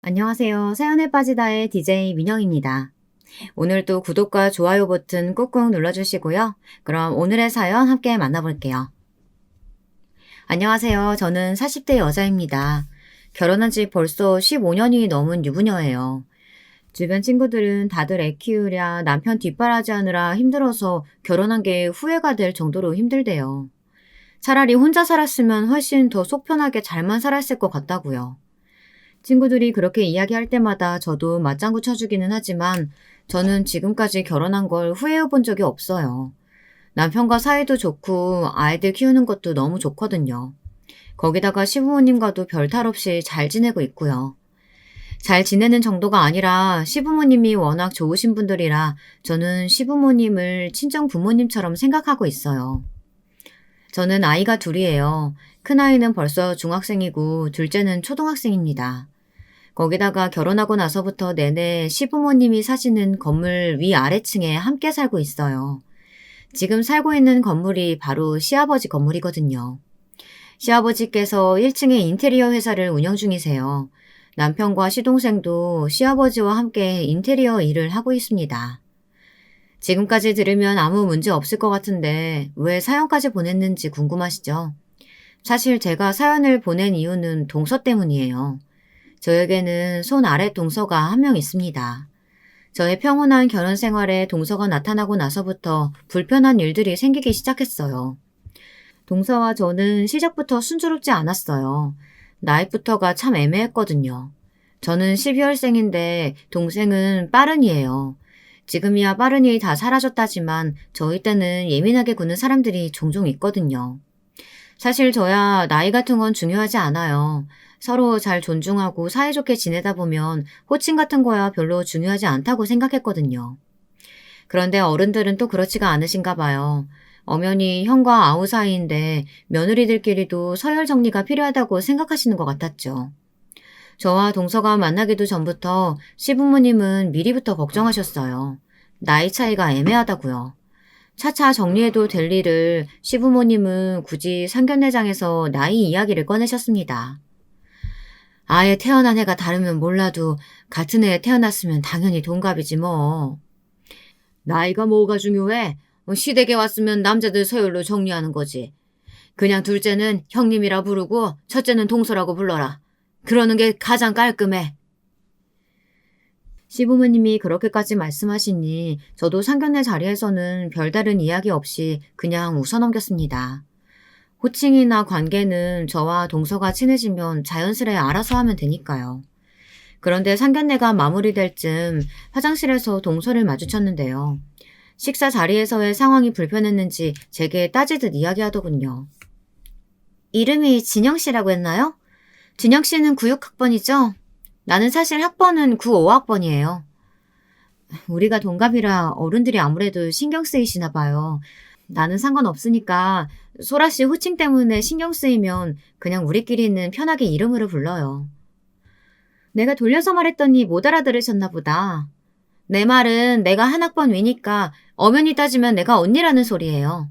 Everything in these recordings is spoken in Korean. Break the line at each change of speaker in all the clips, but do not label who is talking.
안녕하세요. 사연에 빠지다의 DJ 민영입니다. 오늘도 구독과 좋아요 버튼 꾹꾹 눌러주시고요. 그럼 오늘의 사연 함께 만나볼게요. 안녕하세요. 저는 40대 여자입니다. 결혼한 지 벌써 15년이 넘은 유부녀예요. 주변 친구들은 다들 애 키우랴 남편 뒷바라지하느라 힘들어서 결혼한 게 후회가 될 정도로 힘들대요. 차라리 혼자 살았으면 훨씬 더 속 편하게 잘만 살았을 것 같다고요. 친구들이 그렇게 이야기할 때마다 저도 맞장구 쳐주기는 하지만 저는 지금까지 결혼한 걸 후회해 본 적이 없어요. 남편과 사이도 좋고 아이들 키우는 것도 너무 좋거든요. 거기다가 시부모님과도 별 탈 없이 잘 지내고 있고요. 잘 지내는 정도가 아니라 시부모님이 워낙 좋으신 분들이라 저는 시부모님을 친정 부모님처럼 생각하고 있어요. 저는 아이가 둘이에요. 큰아이는 벌써 중학생이고 둘째는 초등학생입니다. 거기다가 결혼하고 나서부터 내내 시부모님이 사시는 건물 위아래층에 함께 살고 있어요. 지금 살고 있는 건물이 바로 시아버지 건물이거든요. 시아버지께서 1층에 인테리어 회사를 운영 중이세요. 남편과 시동생도 시아버지와 함께 인테리어 일을 하고 있습니다. 지금까지 들으면 아무 문제 없을 것 같은데 왜 사연까지 보냈는지 궁금하시죠? 사실 제가 사연을 보낸 이유는 동서 때문이에요. 저에게는 손 아래 동서가 한 명 있습니다. 저의 평온한 결혼 생활에 동서가 나타나고 나서부터 불편한 일들이 생기기 시작했어요. 동서와 저는 시작부터 순조롭지 않았어요. 나이부터가 참 애매했거든요. 저는 12월생인데 동생은 빠른이에요. 지금이야 빠른이 다 사라졌다지만 저희 때는 예민하게 구는 사람들이 종종 있거든요. 사실 저야 나이 같은 건 중요하지 않아요. 서로 잘 존중하고 사이좋게 지내다 보면 호칭 같은 거야 별로 중요하지 않다고 생각했거든요. 그런데 어른들은 또 그렇지가 않으신가 봐요. 엄연히 형과 아우 사이인데 며느리들끼리도 서열 정리가 필요하다고 생각하시는 것 같았죠. 저와 동서가 만나기도 전부터 시부모님은 미리부터 걱정하셨어요. 나이 차이가 애매하다고요. 차차 정리해도 될 일을 시부모님은 굳이 상견례장에서 나이 이야기를 꺼내셨습니다. 아예 태어난 해가 다르면 몰라도 같은 해에 태어났으면 당연히 동갑이지 뭐. 나이가 뭐가 중요해? 시댁에 왔으면 남자들 서열로 정리하는 거지. 그냥 둘째는 형님이라 부르고 첫째는 동서라고 불러라. 그러는 게 가장 깔끔해. 시부모님이 그렇게까지 말씀하시니 저도 상견례 자리에서는 별다른 이야기 없이 그냥 웃어넘겼습니다. 호칭이나 관계는 저와 동서가 친해지면 자연스레 알아서 하면 되니까요. 그런데 상견례가 마무리될 즈음 화장실에서 동서를 마주쳤는데요. 식사 자리에서의 상황이 불편했는지 제게 따지듯 이야기하더군요. 이름이 진영 씨라고 했나요? 진영 씨는 96학번이죠? 나는 사실 학번은 95학번이에요. 우리가 동갑이라 어른들이 아무래도 신경 쓰이시나 봐요. 나는 상관없으니까 소라 씨 호칭 때문에 신경 쓰이면 그냥 우리끼리는 편하게 이름으로 불러요. 내가 돌려서 말했더니 못 알아들으셨나 보다. 내 말은 내가 한 학번 위니까 엄연히 따지면 내가 언니라는 소리예요.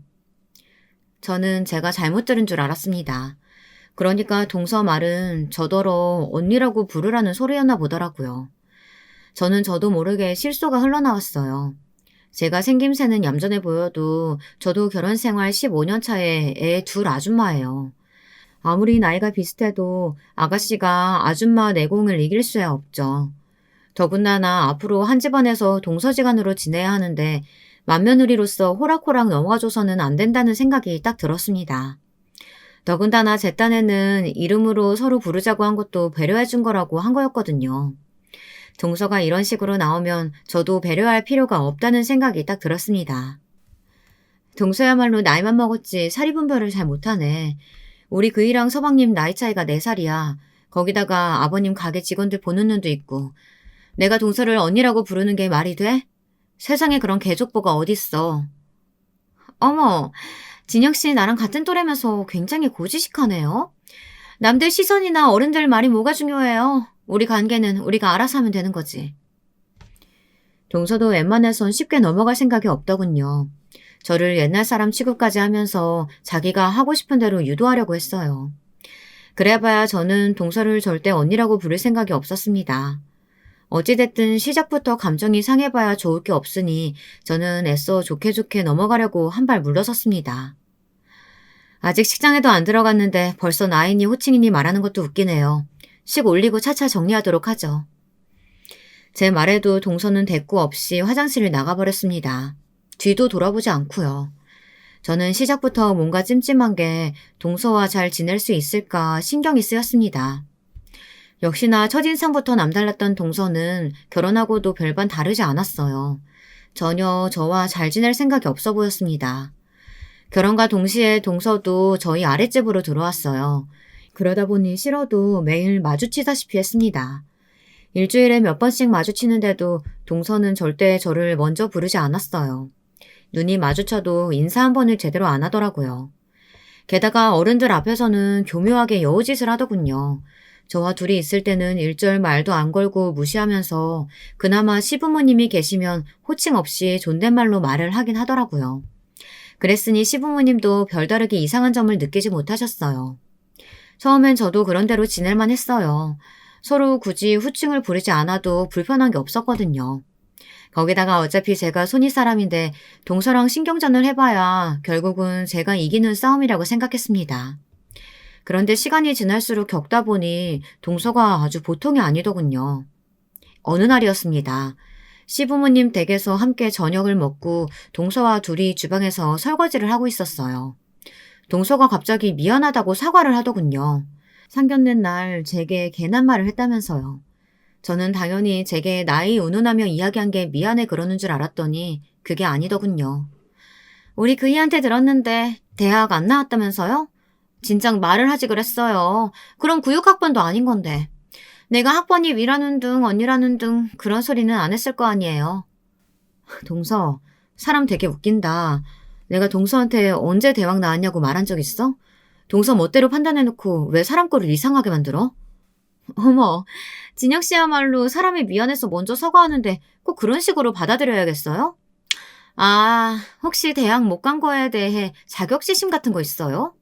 저는 제가 잘못 들은 줄 알았습니다. 그러니까 동서 말은 저더러 언니라고 부르라는 소리였나 보더라고요. 저는 저도 모르게 실소가 흘러나왔어요. 제가 생김새는 얌전해 보여도 저도 결혼 생활 15년 차에 애 둘 아줌마예요. 아무리 나이가 비슷해도 아가씨가 아줌마 내공을 이길 수야 없죠. 더군다나 앞으로 한 집안에서 동서지간으로 지내야 하는데 맏며느리로서 호락호락 넘어가줘서는 안 된다는 생각이 딱 들었습니다. 더군다나 제 딴에는 이름으로 서로 부르자고 한 것도 배려해준 거라고 한 거였거든요. 동서가 이런 식으로 나오면 저도 배려할 필요가 없다는 생각이 딱 들었습니다. 동서야말로 나이만 먹었지 사리 분별을 잘 못하네. 우리 그이랑 서방님 나이 차이가 4살이야. 거기다가 아버님 가게 직원들 보는 눈도 있고. 내가 동서를 언니라고 부르는 게 말이 돼? 세상에 그런 개족보가 어딨어. 어머, 진혁씨 나랑 같은 또래면서 굉장히 고지식하네요. 남들 시선이나 어른들 말이 뭐가 중요해요. 우리 관계는 우리가 알아서 하면 되는 거지. 동서도 웬만해선 쉽게 넘어갈 생각이 없더군요. 저를 옛날 사람 취급까지 하면서 자기가 하고 싶은 대로 유도하려고 했어요. 그래봐야 저는 동서를 절대 언니라고 부를 생각이 없었습니다. 어찌됐든 시작부터 감정이 상해봐야 좋을 게 없으니 저는 애써 좋게 좋게 넘어가려고 한 발 물러섰습니다. 아직 식장에도 안 들어갔는데 벌써 나인이 호칭이니 말하는 것도 웃기네요. 식 올리고 차차 정리하도록 하죠. 제 말에도 동서는 대꾸 없이 화장실을 나가버렸습니다. 뒤도 돌아보지 않고요. 저는 시작부터 뭔가 찜찜한 게 동서와 잘 지낼 수 있을까 신경이 쓰였습니다. 역시나 첫인상부터 남달랐던 동서는 결혼하고도 별반 다르지 않았어요. 전혀 저와 잘 지낼 생각이 없어 보였습니다. 결혼과 동시에 동서도 저희 아랫집으로 들어왔어요. 그러다 보니 싫어도 매일 마주치다시피 했습니다. 일주일에 몇 번씩 마주치는데도 동서는 절대 저를 먼저 부르지 않았어요. 눈이 마주쳐도 인사 한 번을 제대로 안 하더라고요. 게다가 어른들 앞에서는 교묘하게 여우짓을 하더군요. 저와 둘이 있을 때는 일절 말도 안 걸고 무시하면서 그나마 시부모님이 계시면 호칭 없이 존댓말로 말을 하긴 하더라고요. 그랬으니 시부모님도 별다르게 이상한 점을 느끼지 못하셨어요. 처음엔 저도 그런 대로 지낼만 했어요. 서로 굳이 후칭을 부르지 않아도 불편한 게 없었거든요. 거기다가 어차피 제가 손윗사람인데 동서랑 신경전을 해봐야 결국은 제가 이기는 싸움이라고 생각했습니다. 그런데 시간이 지날수록 겪다 보니 동서가 아주 보통이 아니더군요. 어느 날이었습니다. 시부모님 댁에서 함께 저녁을 먹고 동서와 둘이 주방에서 설거지를 하고 있었어요. 동서가 갑자기 미안하다고 사과를 하더군요. 상견례 날 제게 괜한 말을 했다면서요. 저는 당연히 제게 나이 운운하며 이야기한 게 미안해 그러는 줄 알았더니 그게 아니더군요. 우리 그이한테 들었는데 대학 안 나왔다면서요? 진작 말을 하지 그랬어요. 그럼 구육학번도 아닌 건데. 내가 학번이 위라는 둥 언니라는 둥 그런 소리는 안 했을 거 아니에요. 동서, 사람 되게 웃긴다. 내가 동서한테 언제 대학 나왔냐고 말한 적 있어? 동서 멋대로 판단해놓고 왜 사람 꼴을 이상하게 만들어? 어머, 진혁 씨야말로 사람이 미안해서 먼저 사과하는데 꼭 그런 식으로 받아들여야겠어요? 아, 혹시 대학 못 간 거에 대해 자격지심 같은 거 있어요?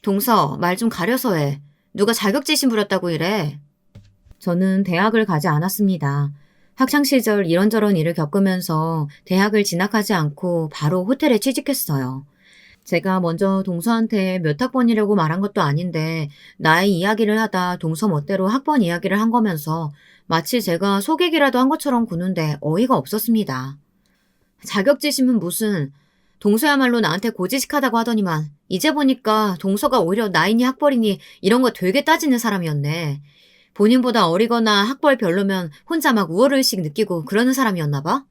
동서, 말 좀 가려서 해. 누가 자격지심 부렸다고 이래? 저는 대학을 가지 않았습니다. 학창시절 이런저런 일을 겪으면서 대학을 진학하지 않고 바로 호텔에 취직했어요. 제가 먼저 동서한테 몇 학번이라고 말한 것도 아닌데 나이 이야기를 하다 동서 멋대로 학번 이야기를 한 거면서 마치 제가 속이기라도 한 것처럼 구는데 어이가 없었습니다. 자격지심은 무슨, 동서야말로 나한테 고지식하다고 하더니만 이제 보니까 동서가 오히려 나이니 학벌이니 이런 거 되게 따지는 사람이었네. 본인보다 어리거나 학벌 별로면 혼자 막 우월의식 느끼고 그러는 사람이었나 봐.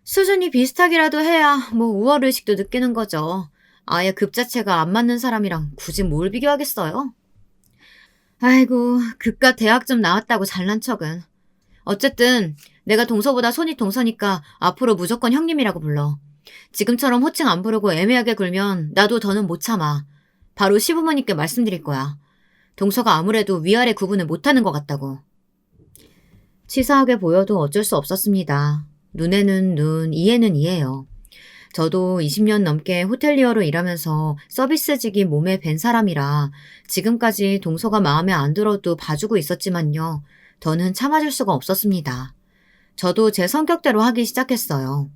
수준이 비슷하기라도 해야 뭐 우월의식도 느끼는 거죠. 아예 급 자체가 안 맞는 사람이랑 굳이 뭘 비교하겠어요? 아이고, 그깟 대학 좀 나왔다고 잘난 척은. 어쨌든 내가 동서보다 손이 동서니까 앞으로 무조건 형님이라고 불러. 지금처럼 호칭 안 부르고 애매하게 굴면 나도 더는 못 참아. 바로 시부모님께 말씀드릴 거야. 동서가 아무래도 위아래 구분을 못하는 것 같다고. 치사하게 보여도 어쩔 수 없었습니다. 눈에는 눈, 이에는 이예요. 저도 20년 넘게 호텔리어로 일하면서 서비스직이 몸에 밴 사람이라 지금까지 동서가 마음에 안 들어도 봐주고 있었지만요. 더는 참아줄 수가 없었습니다. 저도 제 성격대로 하기 시작했어요.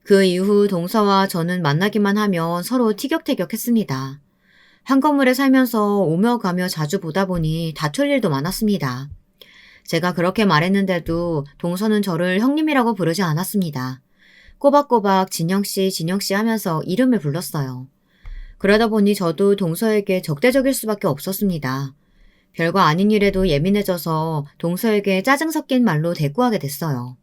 그 이후 동서와 저는 만나기만 하면 서로 티격태격했습니다. 한 건물에 살면서 오며 가며 자주 보다 보니 다툴 일도 많았습니다. 제가 그렇게 말했는데도 동서는 저를 형님이라고 부르지 않았습니다. 꼬박꼬박 진영씨, 진영씨 하면서 이름을 불렀어요. 그러다 보니 저도 동서에게 적대적일 수밖에 없었습니다. 별거 아닌 일에도 예민해져서 동서에게 짜증 섞인 말로 대꾸하게 됐어요.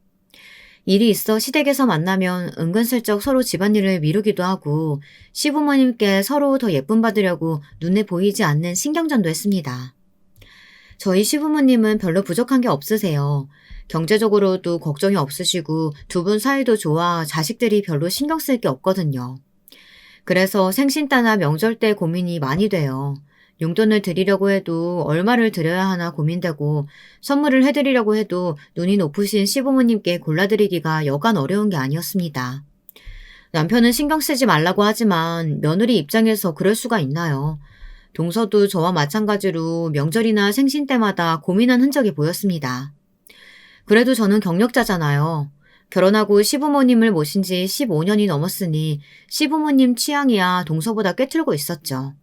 일이 있어 시댁에서 만나면 은근슬쩍 서로 집안일을 미루기도 하고 시부모님께 서로 더 예쁨 받으려고 눈에 보이지 않는 신경전도 했습니다. 저희 시부모님은 별로 부족한 게 없으세요. 경제적으로도 걱정이 없으시고 두 분 사이도 좋아 자식들이 별로 신경 쓸 게 없거든요. 그래서 생신따나 명절 때 고민이 많이 돼요. 용돈을 드리려고 해도 얼마를 드려야 하나 고민되고 선물을 해드리려고 해도 눈이 높으신 시부모님께 골라드리기가 여간 어려운 게 아니었습니다. 남편은 신경 쓰지 말라고 하지만 며느리 입장에서 그럴 수가 있나요? 동서도 저와 마찬가지로 명절이나 생신 때마다 고민한 흔적이 보였습니다. 그래도 저는 경력자잖아요. 결혼하고 시부모님을 모신 지 15년이 넘었으니 시부모님 취향이야 동서보다 꿰뚫고 있었죠.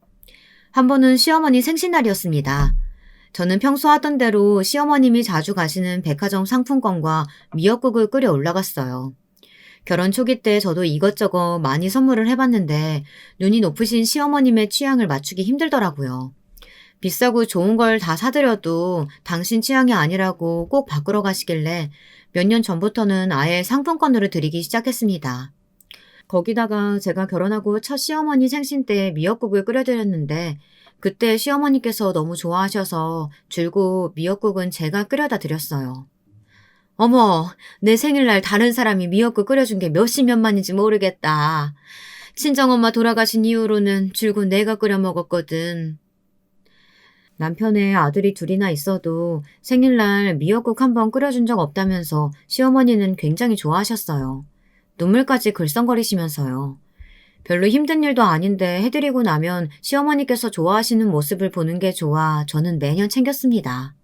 한 번은 시어머니 생신날이었습니다. 저는 평소 하던 대로 시어머님이 자주 가시는 백화점 상품권과 미역국을 끓여 올라갔어요. 결혼 초기 때 저도 이것저것 많이 선물을 해봤는데 눈이 높으신 시어머님의 취향을 맞추기 힘들더라고요. 비싸고 좋은 걸 다 사드려도 당신 취향이 아니라고 꼭 바꾸러 가시길래 몇 년 전부터는 아예 상품권으로 드리기 시작했습니다. 거기다가 제가 결혼하고 첫 시어머니 생신 때 미역국을 끓여드렸는데 그때 시어머니께서 너무 좋아하셔서 줄곧 미역국은 제가 끓여다 드렸어요. 어머, 내 생일날 다른 사람이 미역국 끓여준 게 몇십년만인지 모르겠다. 친정엄마 돌아가신 이후로는 줄곧 내가 끓여 먹었거든. 남편의 아들이 둘이나 있어도 생일날 미역국 한 번 끓여준 적 없다면서 시어머니는 굉장히 좋아하셨어요. 눈물까지 글썽거리시면서요. 별로 힘든 일도 아닌데 해드리고 나면 시어머니께서 좋아하시는 모습을 보는 게 좋아 저는 매년 챙겼습니다.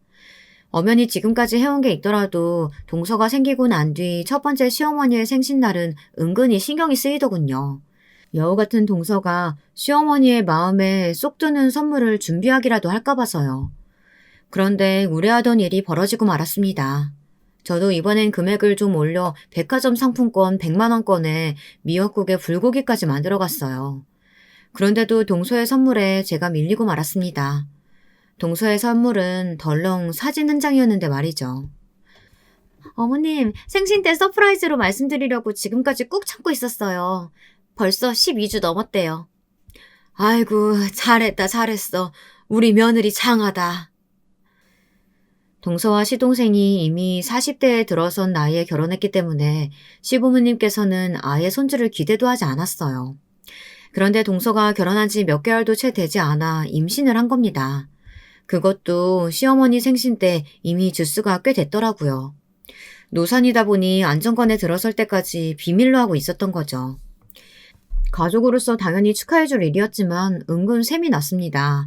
엄연히 지금까지 해온 게 있더라도 동서가 생기고 난 뒤 첫 번째 시어머니의 생신날은 은근히 신경이 쓰이더군요. 여우 같은 동서가 시어머니의 마음에 쏙 드는 선물을 준비하기라도 할까 봐서요. 그런데 우려하던 일이 벌어지고 말았습니다. 저도 이번엔 금액을 좀 올려 백화점 상품권 100만 원권에 미역국에 불고기까지 만들어 갔어요. 그런데도 동서의 선물에 제가 밀리고 말았습니다. 동서의 선물은 덜렁 사진 한 장이었는데 말이죠. 어머님, 생신 때 서프라이즈로 말씀드리려고 지금까지 꾹 참고 있었어요. 벌써 12주 넘었대요. 아이고, 잘했다, 잘했어. 우리 며느리 장하다. 동서와 시동생이 이미 40대에 들어선 나이에 결혼했기 때문에 시부모님께서는 아예 손주를 기대도 하지 않았어요. 그런데 동서가 결혼한 지 몇 개월도 채 되지 않아 임신을 한 겁니다. 그것도 시어머니 생신 때 이미 주수가 꽤 됐더라고요. 노산이다 보니 안정권에 들어설 때까지 비밀로 하고 있었던 거죠. 가족으로서 당연히 축하해줄 일이었지만 은근 셈이 났습니다.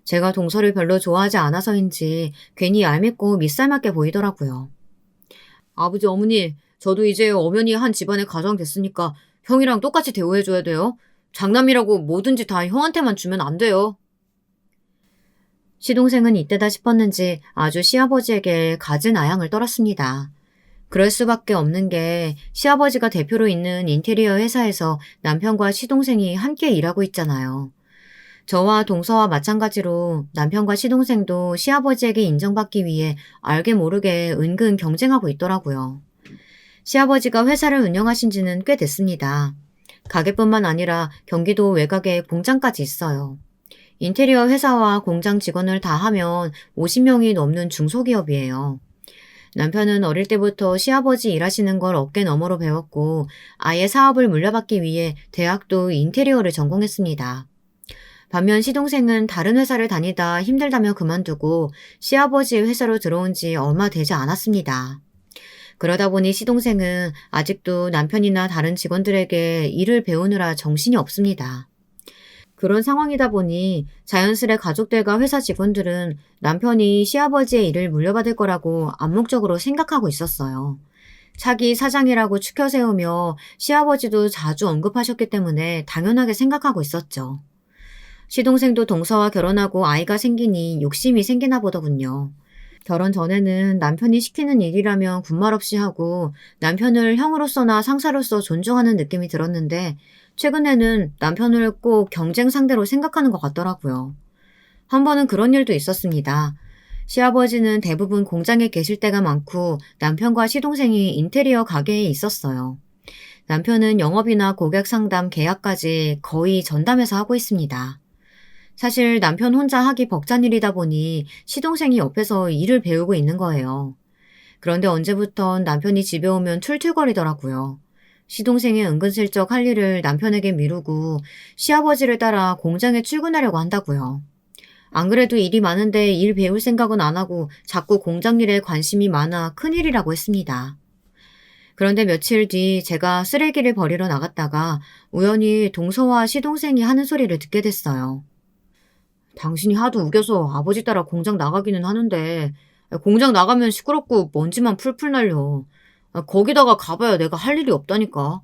제가 동서를 별로 좋아하지 않아서인지 괜히 얄밉고 밑살맞게 보이더라고요. 아버지, 어머니, 저도 이제 엄연히 한 집안의 가장 됐으니까 형이랑 똑같이 대우해줘야 돼요. 장남이라고 뭐든지 다 형한테만 주면 안 돼요. 시동생은 이때다 싶었는지 아주 시아버지에게 갖은 아양을 떨었습니다. 그럴 수밖에 없는 게 시아버지가 대표로 있는 인테리어 회사에서 남편과 시동생이 함께 일하고 있잖아요. 저와 동서와 마찬가지로 남편과 시동생도 시아버지에게 인정받기 위해 알게 모르게 은근 경쟁하고 있더라고요. 시아버지가 회사를 운영하신 지는 꽤 됐습니다. 가게뿐만 아니라 경기도 외곽에 공장까지 있어요. 인테리어 회사와 공장 직원을 다 하면 50명이 넘는 중소기업이에요. 남편은 어릴 때부터 시아버지 일하시는 걸 어깨너머로 배웠고 아예 사업을 물려받기 위해 대학도 인테리어를 전공했습니다. 반면 시동생은 다른 회사를 다니다 힘들다며 그만두고 시아버지의 회사로 들어온 지 얼마 되지 않았습니다. 그러다 보니 시동생은 아직도 남편이나 다른 직원들에게 일을 배우느라 정신이 없습니다. 그런 상황이다 보니 자연스레 가족들과 회사 직원들은 남편이 시아버지의 일을 물려받을 거라고 암묵적으로 생각하고 있었어요. 차기 사장이라고 추켜 세우며 시아버지도 자주 언급하셨기 때문에 당연하게 생각하고 있었죠. 시동생도 동서와 결혼하고 아이가 생기니 욕심이 생기나 보더군요. 결혼 전에는 남편이 시키는 일이라면 군말 없이 하고 남편을 형으로서나 상사로서 존중하는 느낌이 들었는데 최근에는 남편을 꼭 경쟁 상대로 생각하는 것 같더라고요. 한 번은 그런 일도 있었습니다. 시아버지는 대부분 공장에 계실 때가 많고 남편과 시동생이 인테리어 가게에 있었어요. 남편은 영업이나 고객 상담, 계약까지 거의 전담해서 하고 있습니다. 사실 남편 혼자 하기 벅찬 일이다 보니 시동생이 옆에서 일을 배우고 있는 거예요. 그런데 언제부턴 남편이 집에 오면 툴툴거리더라고요. 시동생이 은근슬쩍 할 일을 남편에게 미루고 시아버지를 따라 공장에 출근하려고 한다고요. 안 그래도 일이 많은데 일 배울 생각은 안 하고 자꾸 공장 일에 관심이 많아 큰일이라고 했습니다. 그런데 며칠 뒤 제가 쓰레기를 버리러 나갔다가 우연히 동서와 시동생이 하는 소리를 듣게 됐어요. 당신이 하도 우겨서 아버지 따라 공장 나가기는 하는데 공장 나가면 시끄럽고 먼지만 풀풀 날려. 거기다가 가봐야 내가 할 일이 없다니까.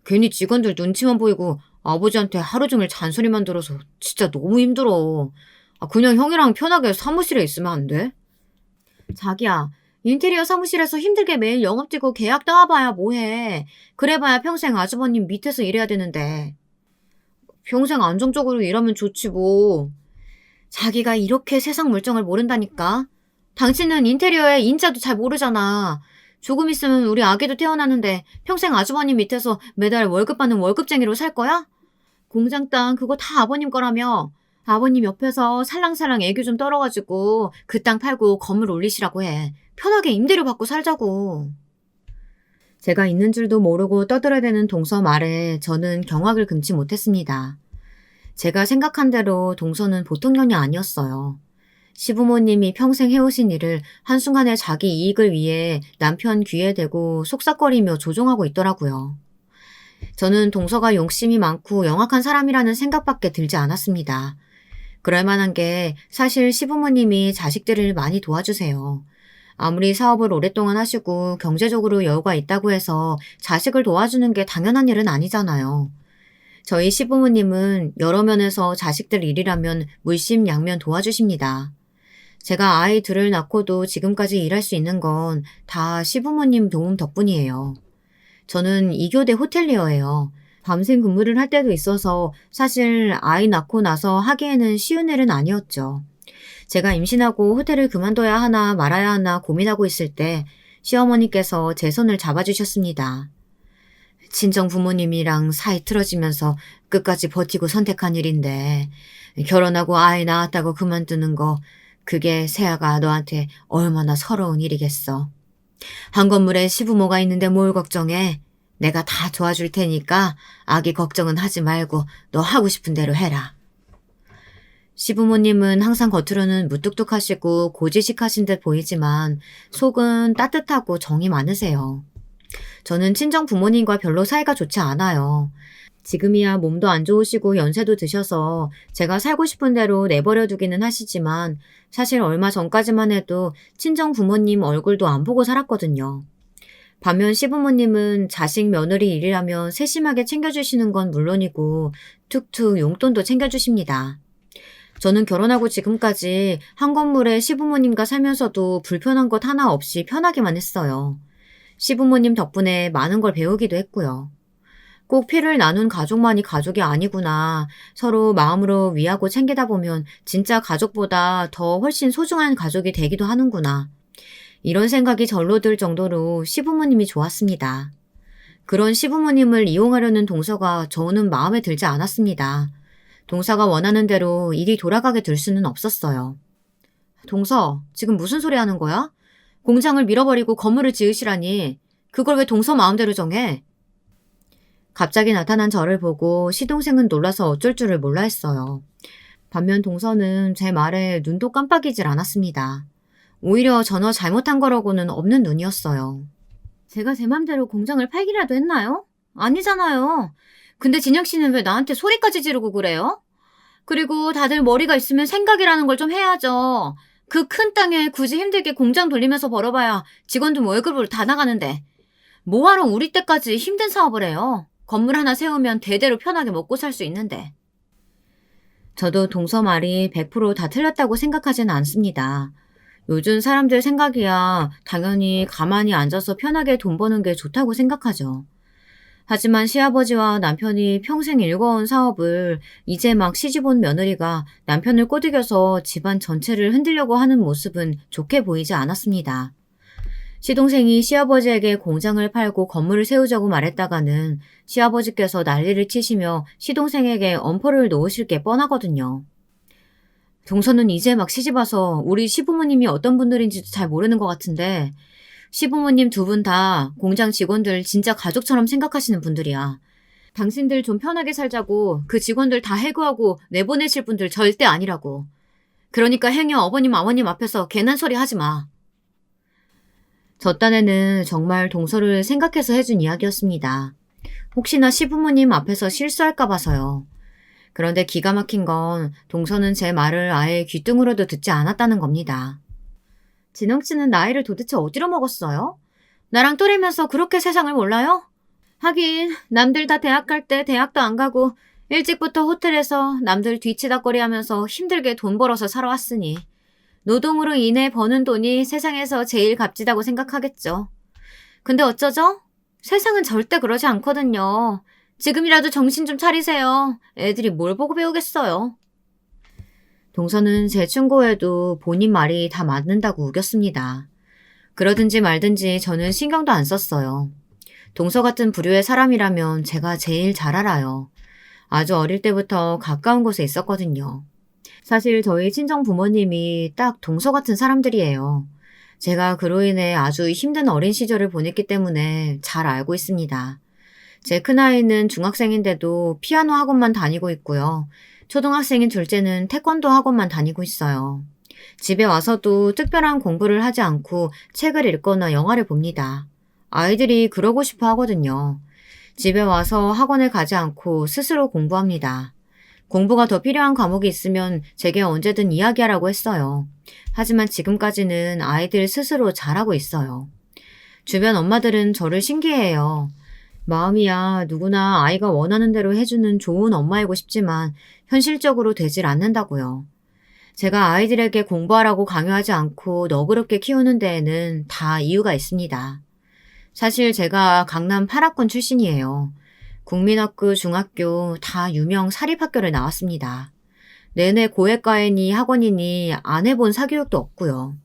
괜히 직원들 눈치만 보이고 아버지한테 하루 종일 잔소리만 들어서 진짜 너무 힘들어. 그냥 형이랑 편하게 사무실에 있으면 안 돼? 자기야, 인테리어 사무실에서 힘들게 매일 영업 뛰고 계약 따와봐야 뭐해. 그래봐야 평생 아주버님 밑에서 일해야 되는데. 평생 안정적으로 일하면 좋지 뭐. 자기가 이렇게 세상 물정을 모른다니까. 당신은 인테리어의 인자도 잘 모르잖아. 조금 있으면 우리 아기도 태어나는데 평생 아주버님 밑에서 매달 월급 받는 월급쟁이로 살 거야? 공장 땅 그거 다 아버님 거라며. 아버님 옆에서 살랑살랑 애교 좀 떨어가지고 그 땅 팔고 건물 올리시라고 해. 편하게 임대료 받고 살자고. 제가 있는 줄도 모르고 떠들어대는 동서 말에 저는 경악을 금치 못했습니다. 제가 생각한 대로 동서는 보통 년이 아니었어요. 시부모님이 평생 해오신 일을 한순간에 자기 이익을 위해 남편 귀에 대고 속삭거리며 조종하고 있더라고요. 저는 동서가 용심이 많고 영악한 사람이라는 생각밖에 들지 않았습니다. 그럴 만한 게 사실 시부모님이 자식들을 많이 도와주세요. 아무리 사업을 오랫동안 하시고 경제적으로 여유가 있다고 해서 자식을 도와주는 게 당연한 일은 아니잖아요. 저희 시부모님은 여러 면에서 자식들 일이라면 물심양면 도와주십니다. 제가 아이 둘을 낳고도 지금까지 일할 수 있는 건 다 시부모님 도움 덕분이에요. 저는 2교대 호텔리어예요. 밤샘 근무를 할 때도 있어서 사실 아이 낳고 나서 하기에는 쉬운 일은 아니었죠. 제가 임신하고 호텔을 그만둬야 하나 말아야 하나 고민하고 있을 때 시어머니께서 제 손을 잡아주셨습니다. 친정 부모님이랑 사이 틀어지면서 끝까지 버티고 선택한 일인데 결혼하고 아이 낳았다고 그만두는 거 그게 세아가 너한테 얼마나 서러운 일이겠어. 한 건물에 시부모가 있는데 뭘 걱정해. 내가 다 도와줄 테니까 아기 걱정은 하지 말고 너 하고 싶은 대로 해라. 시부모님은 항상 겉으로는 무뚝뚝하시고 고지식하신 듯 보이지만 속은 따뜻하고 정이 많으세요. 저는 친정 부모님과 별로 사이가 좋지 않아요. 지금이야 몸도 안 좋으시고 연세도 드셔서 제가 살고 싶은 대로 내버려 두기는 하시지만 사실 얼마 전까지만 해도 친정 부모님 얼굴도 안 보고 살았거든요. 반면 시부모님은 자식 며느리 일이라면 세심하게 챙겨주시는 건 물론이고 툭툭 용돈도 챙겨주십니다. 저는 결혼하고 지금까지 한 건물에 시부모님과 살면서도 불편한 것 하나 없이 편하기만 했어요. 시부모님 덕분에 많은 걸 배우기도 했고요. 꼭 피를 나눈 가족만이 가족이 아니구나. 서로 마음으로 위하고 챙기다 보면 진짜 가족보다 더 훨씬 소중한 가족이 되기도 하는구나. 이런 생각이 절로 들 정도로 시부모님이 좋았습니다. 그런 시부모님을 이용하려는 동서가 저는 마음에 들지 않았습니다. 동서가 원하는 대로 일이 돌아가게 될 수는 없었어요. 동서, 지금 무슨 소리 하는 거야? 공장을 밀어버리고 건물을 지으시라니. 그걸 왜 동서 마음대로 정해? 갑자기 나타난 저를 보고 시동생은 놀라서 어쩔 줄을 몰라 했어요. 반면 동서는 제 말에 눈도 깜빡이질 않았습니다. 오히려 전혀 잘못한 거라고는 없는 눈이었어요. 제가 제 맘대로 공장을 팔기라도 했나요? 아니잖아요. 근데 진영 씨는 왜 나한테 소리까지 지르고 그래요? 그리고 다들 머리가 있으면 생각이라는 걸 좀 해야죠. 그 큰 땅에 굳이 힘들게 공장 돌리면서 벌어봐야 직원들 월급으로 다 나가는데 뭐하러 우리 때까지 힘든 사업을 해요? 건물 하나 세우면 대대로 편하게 먹고 살 수 있는데. 저도 동서 말이 100% 다 틀렸다고 생각하지는 않습니다. 요즘 사람들 생각이야 당연히 가만히 앉아서 편하게 돈 버는 게 좋다고 생각하죠. 하지만 시아버지와 남편이 평생 일궈온 사업을 이제 막 시집온 며느리가 남편을 꼬드겨서 집안 전체를 흔들려고 하는 모습은 좋게 보이지 않았습니다. 시동생이 시아버지에게 공장을 팔고 건물을 세우자고 말했다가는 시아버지께서 난리를 치시며 시동생에게 엄포를 놓으실 게 뻔하거든요. 동서는 이제 막 시집와서 우리 시부모님이 어떤 분들인지도 잘 모르는 것 같은데 시부모님 두 분 다 공장 직원들 진짜 가족처럼 생각하시는 분들이야. 당신들 좀 편하게 살자고 그 직원들 다 해고하고 내보내실 분들 절대 아니라고. 그러니까 행여 어머님 아버님 앞에서 괜한 소리 하지 마. 저 딴에는 정말 동서를 생각해서 해준 이야기였습니다. 혹시나 시부모님 앞에서 실수할까 봐서요. 그런데 기가 막힌 건 동서는 제 말을 아예 귀뚱으로도 듣지 않았다는 겁니다. 진영 씨는 나이를 도대체 어디로 먹었어요? 나랑 또래면서 그렇게 세상을 몰라요? 하긴 남들 다 대학 갈 때 대학도 안 가고 일찍부터 호텔에서 남들 뒤치다꺼리 하면서 힘들게 돈 벌어서 살아왔으니 노동으로 인해 버는 돈이 세상에서 제일 값지다고 생각하겠죠. 근데 어쩌죠? 세상은 절대 그러지 않거든요. 지금이라도 정신 좀 차리세요. 애들이 뭘 보고 배우겠어요. 동서는 제 충고에도 본인 말이 다 맞는다고 우겼습니다. 그러든지 말든지 저는 신경도 안 썼어요. 동서 같은 부류의 사람이라면 제가 제일 잘 알아요. 아주 어릴 때부터 가까운 곳에 있었거든요. 사실 저희 친정 부모님이 딱 동서 같은 사람들이에요. 제가 그로 인해 아주 힘든 어린 시절을 보냈기 때문에 잘 알고 있습니다. 제 큰아이는 중학생인데도 피아노 학원만 다니고 있고요. 초등학생인 둘째는 태권도 학원만 다니고 있어요. 집에 와서도 특별한 공부를 하지 않고 책을 읽거나 영화를 봅니다. 아이들이 그러고 싶어 하거든요. 집에 와서 학원을 가지 않고 스스로 공부합니다. 공부가 더 필요한 과목이 있으면 제게 언제든 이야기하라고 했어요. 하지만 지금까지는 아이들 스스로 잘하고 있어요. 주변 엄마들은 저를 신기해해요. 마음이야 누구나 아이가 원하는 대로 해주는 좋은 엄마이고 싶지만 현실적으로 되질 않는다고요. 제가 아이들에게 공부하라고 강요하지 않고 너그럽게 키우는 데에는 다 이유가 있습니다. 사실 제가 강남 8학군 출신이에요. 국민학교, 중학교 다 유명 사립학교를 나왔습니다. 내내 고액과외니 학원이니 안 해본 사교육도 없고요.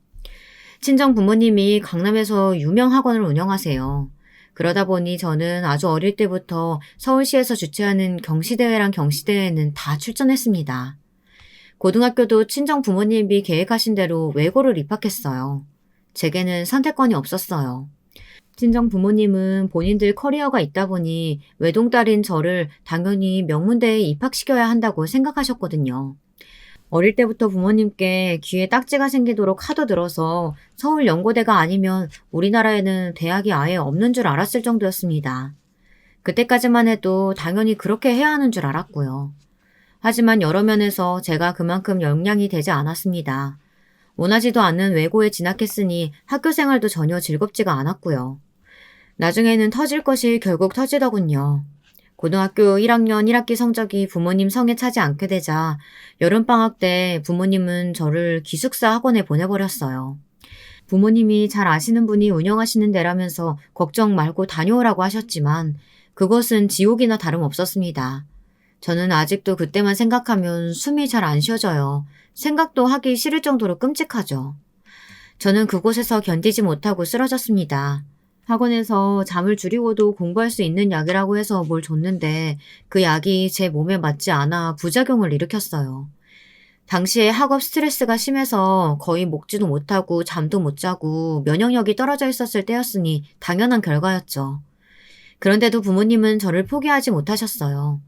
친정 부모님이 강남에서 유명 학원을 운영하세요. 그러다 보니 저는 아주 어릴 때부터 서울시에서 주최하는 경시대회랑 경시대회에는 다 출전했습니다. 고등학교도 친정 부모님이 계획하신 대로 외고를 입학했어요. 제게는 선택권이 없었어요. 친정 부모님은 본인들 커리어가 있다 보니 외동딸인 저를 당연히 명문대에 입학시켜야 한다고 생각하셨거든요. 어릴 때부터 부모님께 귀에 딱지가 생기도록 하도 들어서 서울 연고대가 아니면 우리나라에는 대학이 아예 없는 줄 알았을 정도였습니다. 그때까지만 해도 당연히 그렇게 해야 하는 줄 알았고요. 하지만 여러 면에서 제가 그만큼 역량이 되지 않았습니다. 원하지도 않는 외고에 진학했으니 학교 생활도 전혀 즐겁지가 않았고요. 나중에는 터질 것이 결국 터지더군요. 고등학교 1학년 1학기 성적이 부모님 성에 차지 않게 되자 여름방학 때 부모님은 저를 기숙사 학원에 보내버렸어요. 부모님이 잘 아시는 분이 운영하시는 데라면서 걱정 말고 다녀오라고 하셨지만 그것은 지옥이나 다름없었습니다. 저는 아직도 그때만 생각하면 숨이 잘 안 쉬어져요. 생각도 하기 싫을 정도로 끔찍하죠. 저는 그곳에서 견디지 못하고 쓰러졌습니다. 학원에서 잠을 줄이고도 공부할 수 있는 약이라고 해서 뭘 줬는데 그 약이 제 몸에 맞지 않아 부작용을 일으켰어요. 당시에 학업 스트레스가 심해서 거의 먹지도 못하고 잠도 못 자고 면역력이 떨어져 있었을 때였으니 당연한 결과였죠. 그런데도 부모님은 저를 포기하지 못하셨어요.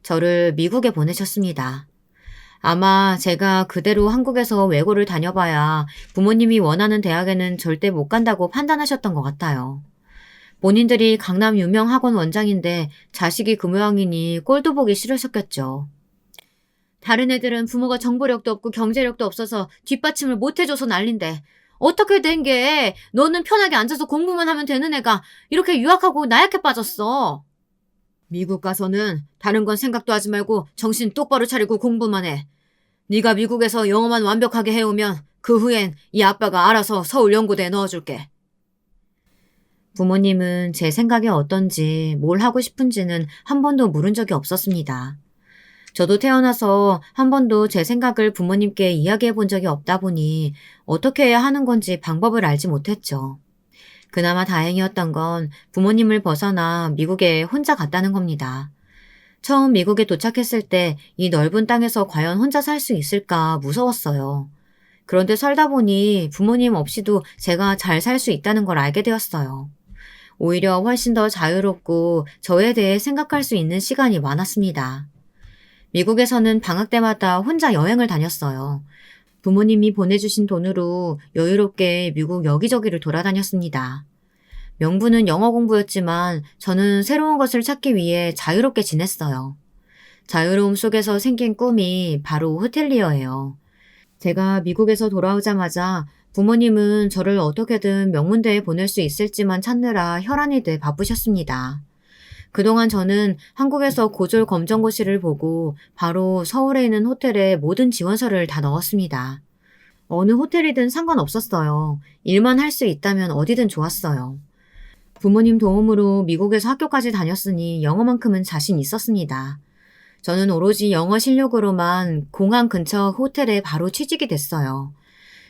저를 미국에 보내셨습니다. 아마 제가 그대로 한국에서 외고를 다녀봐야 부모님이 원하는 대학에는 절대 못 간다고 판단하셨던 것 같아요. 본인들이 강남 유명 학원 원장인데 자식이 그 모양이니 꼴도 보기 싫으셨겠죠. 다른 애들은 부모가 정보력도 없고 경제력도 없어서 뒷받침을 못 해줘서 난린데 어떻게 된 게 너는 편하게 앉아서 공부만 하면 되는 애가 이렇게 유학하고 나약해 빠졌어. 미국 가서는 다른 건 생각도 하지 말고 정신 똑바로 차리고 공부만 해. 네가 미국에서 영어만 완벽하게 해오면 그 후엔 이 아빠가 알아서 서울 연고대에 넣어줄게. 부모님은 제 생각이 어떤지 뭘 하고 싶은지는 한 번도 물은 적이 없었습니다. 저도 태어나서 한 번도 제 생각을 부모님께 이야기해 본 적이 없다 보니 어떻게 해야 하는 건지 방법을 알지 못했죠. 그나마 다행이었던 건 부모님을 벗어나 미국에 혼자 갔다는 겁니다. 처음 미국에 도착했을 때 이 넓은 땅에서 과연 혼자 살 수 있을까 무서웠어요. 그런데 살다 보니 부모님 없이도 제가 잘 살 수 있다는 걸 알게 되었어요. 오히려 훨씬 더 자유롭고 저에 대해 생각할 수 있는 시간이 많았습니다. 미국에서는 방학 때마다 혼자 여행을 다녔어요. 부모님이 보내주신 돈으로 여유롭게 미국 여기저기를 돌아다녔습니다. 명분은 영어 공부였지만 저는 새로운 것을 찾기 위해 자유롭게 지냈어요. 자유로움 속에서 생긴 꿈이 바로 호텔리어예요. 제가 미국에서 돌아오자마자 부모님은 저를 어떻게든 명문대에 보낼 수 있을지만 찾느라 혈안이 돼 바쁘셨습니다. 그동안 저는 한국에서 고졸 검정고시를 보고 바로 서울에 있는 호텔에 모든 지원서를 다 넣었습니다. 어느 호텔이든 상관없었어요. 일만 할 수 있다면 어디든 좋았어요. 부모님 도움으로 미국에서 학교까지 다녔으니 영어만큼은 자신 있었습니다. 저는 오로지 영어 실력으로만 공항 근처 호텔에 바로 취직이 됐어요.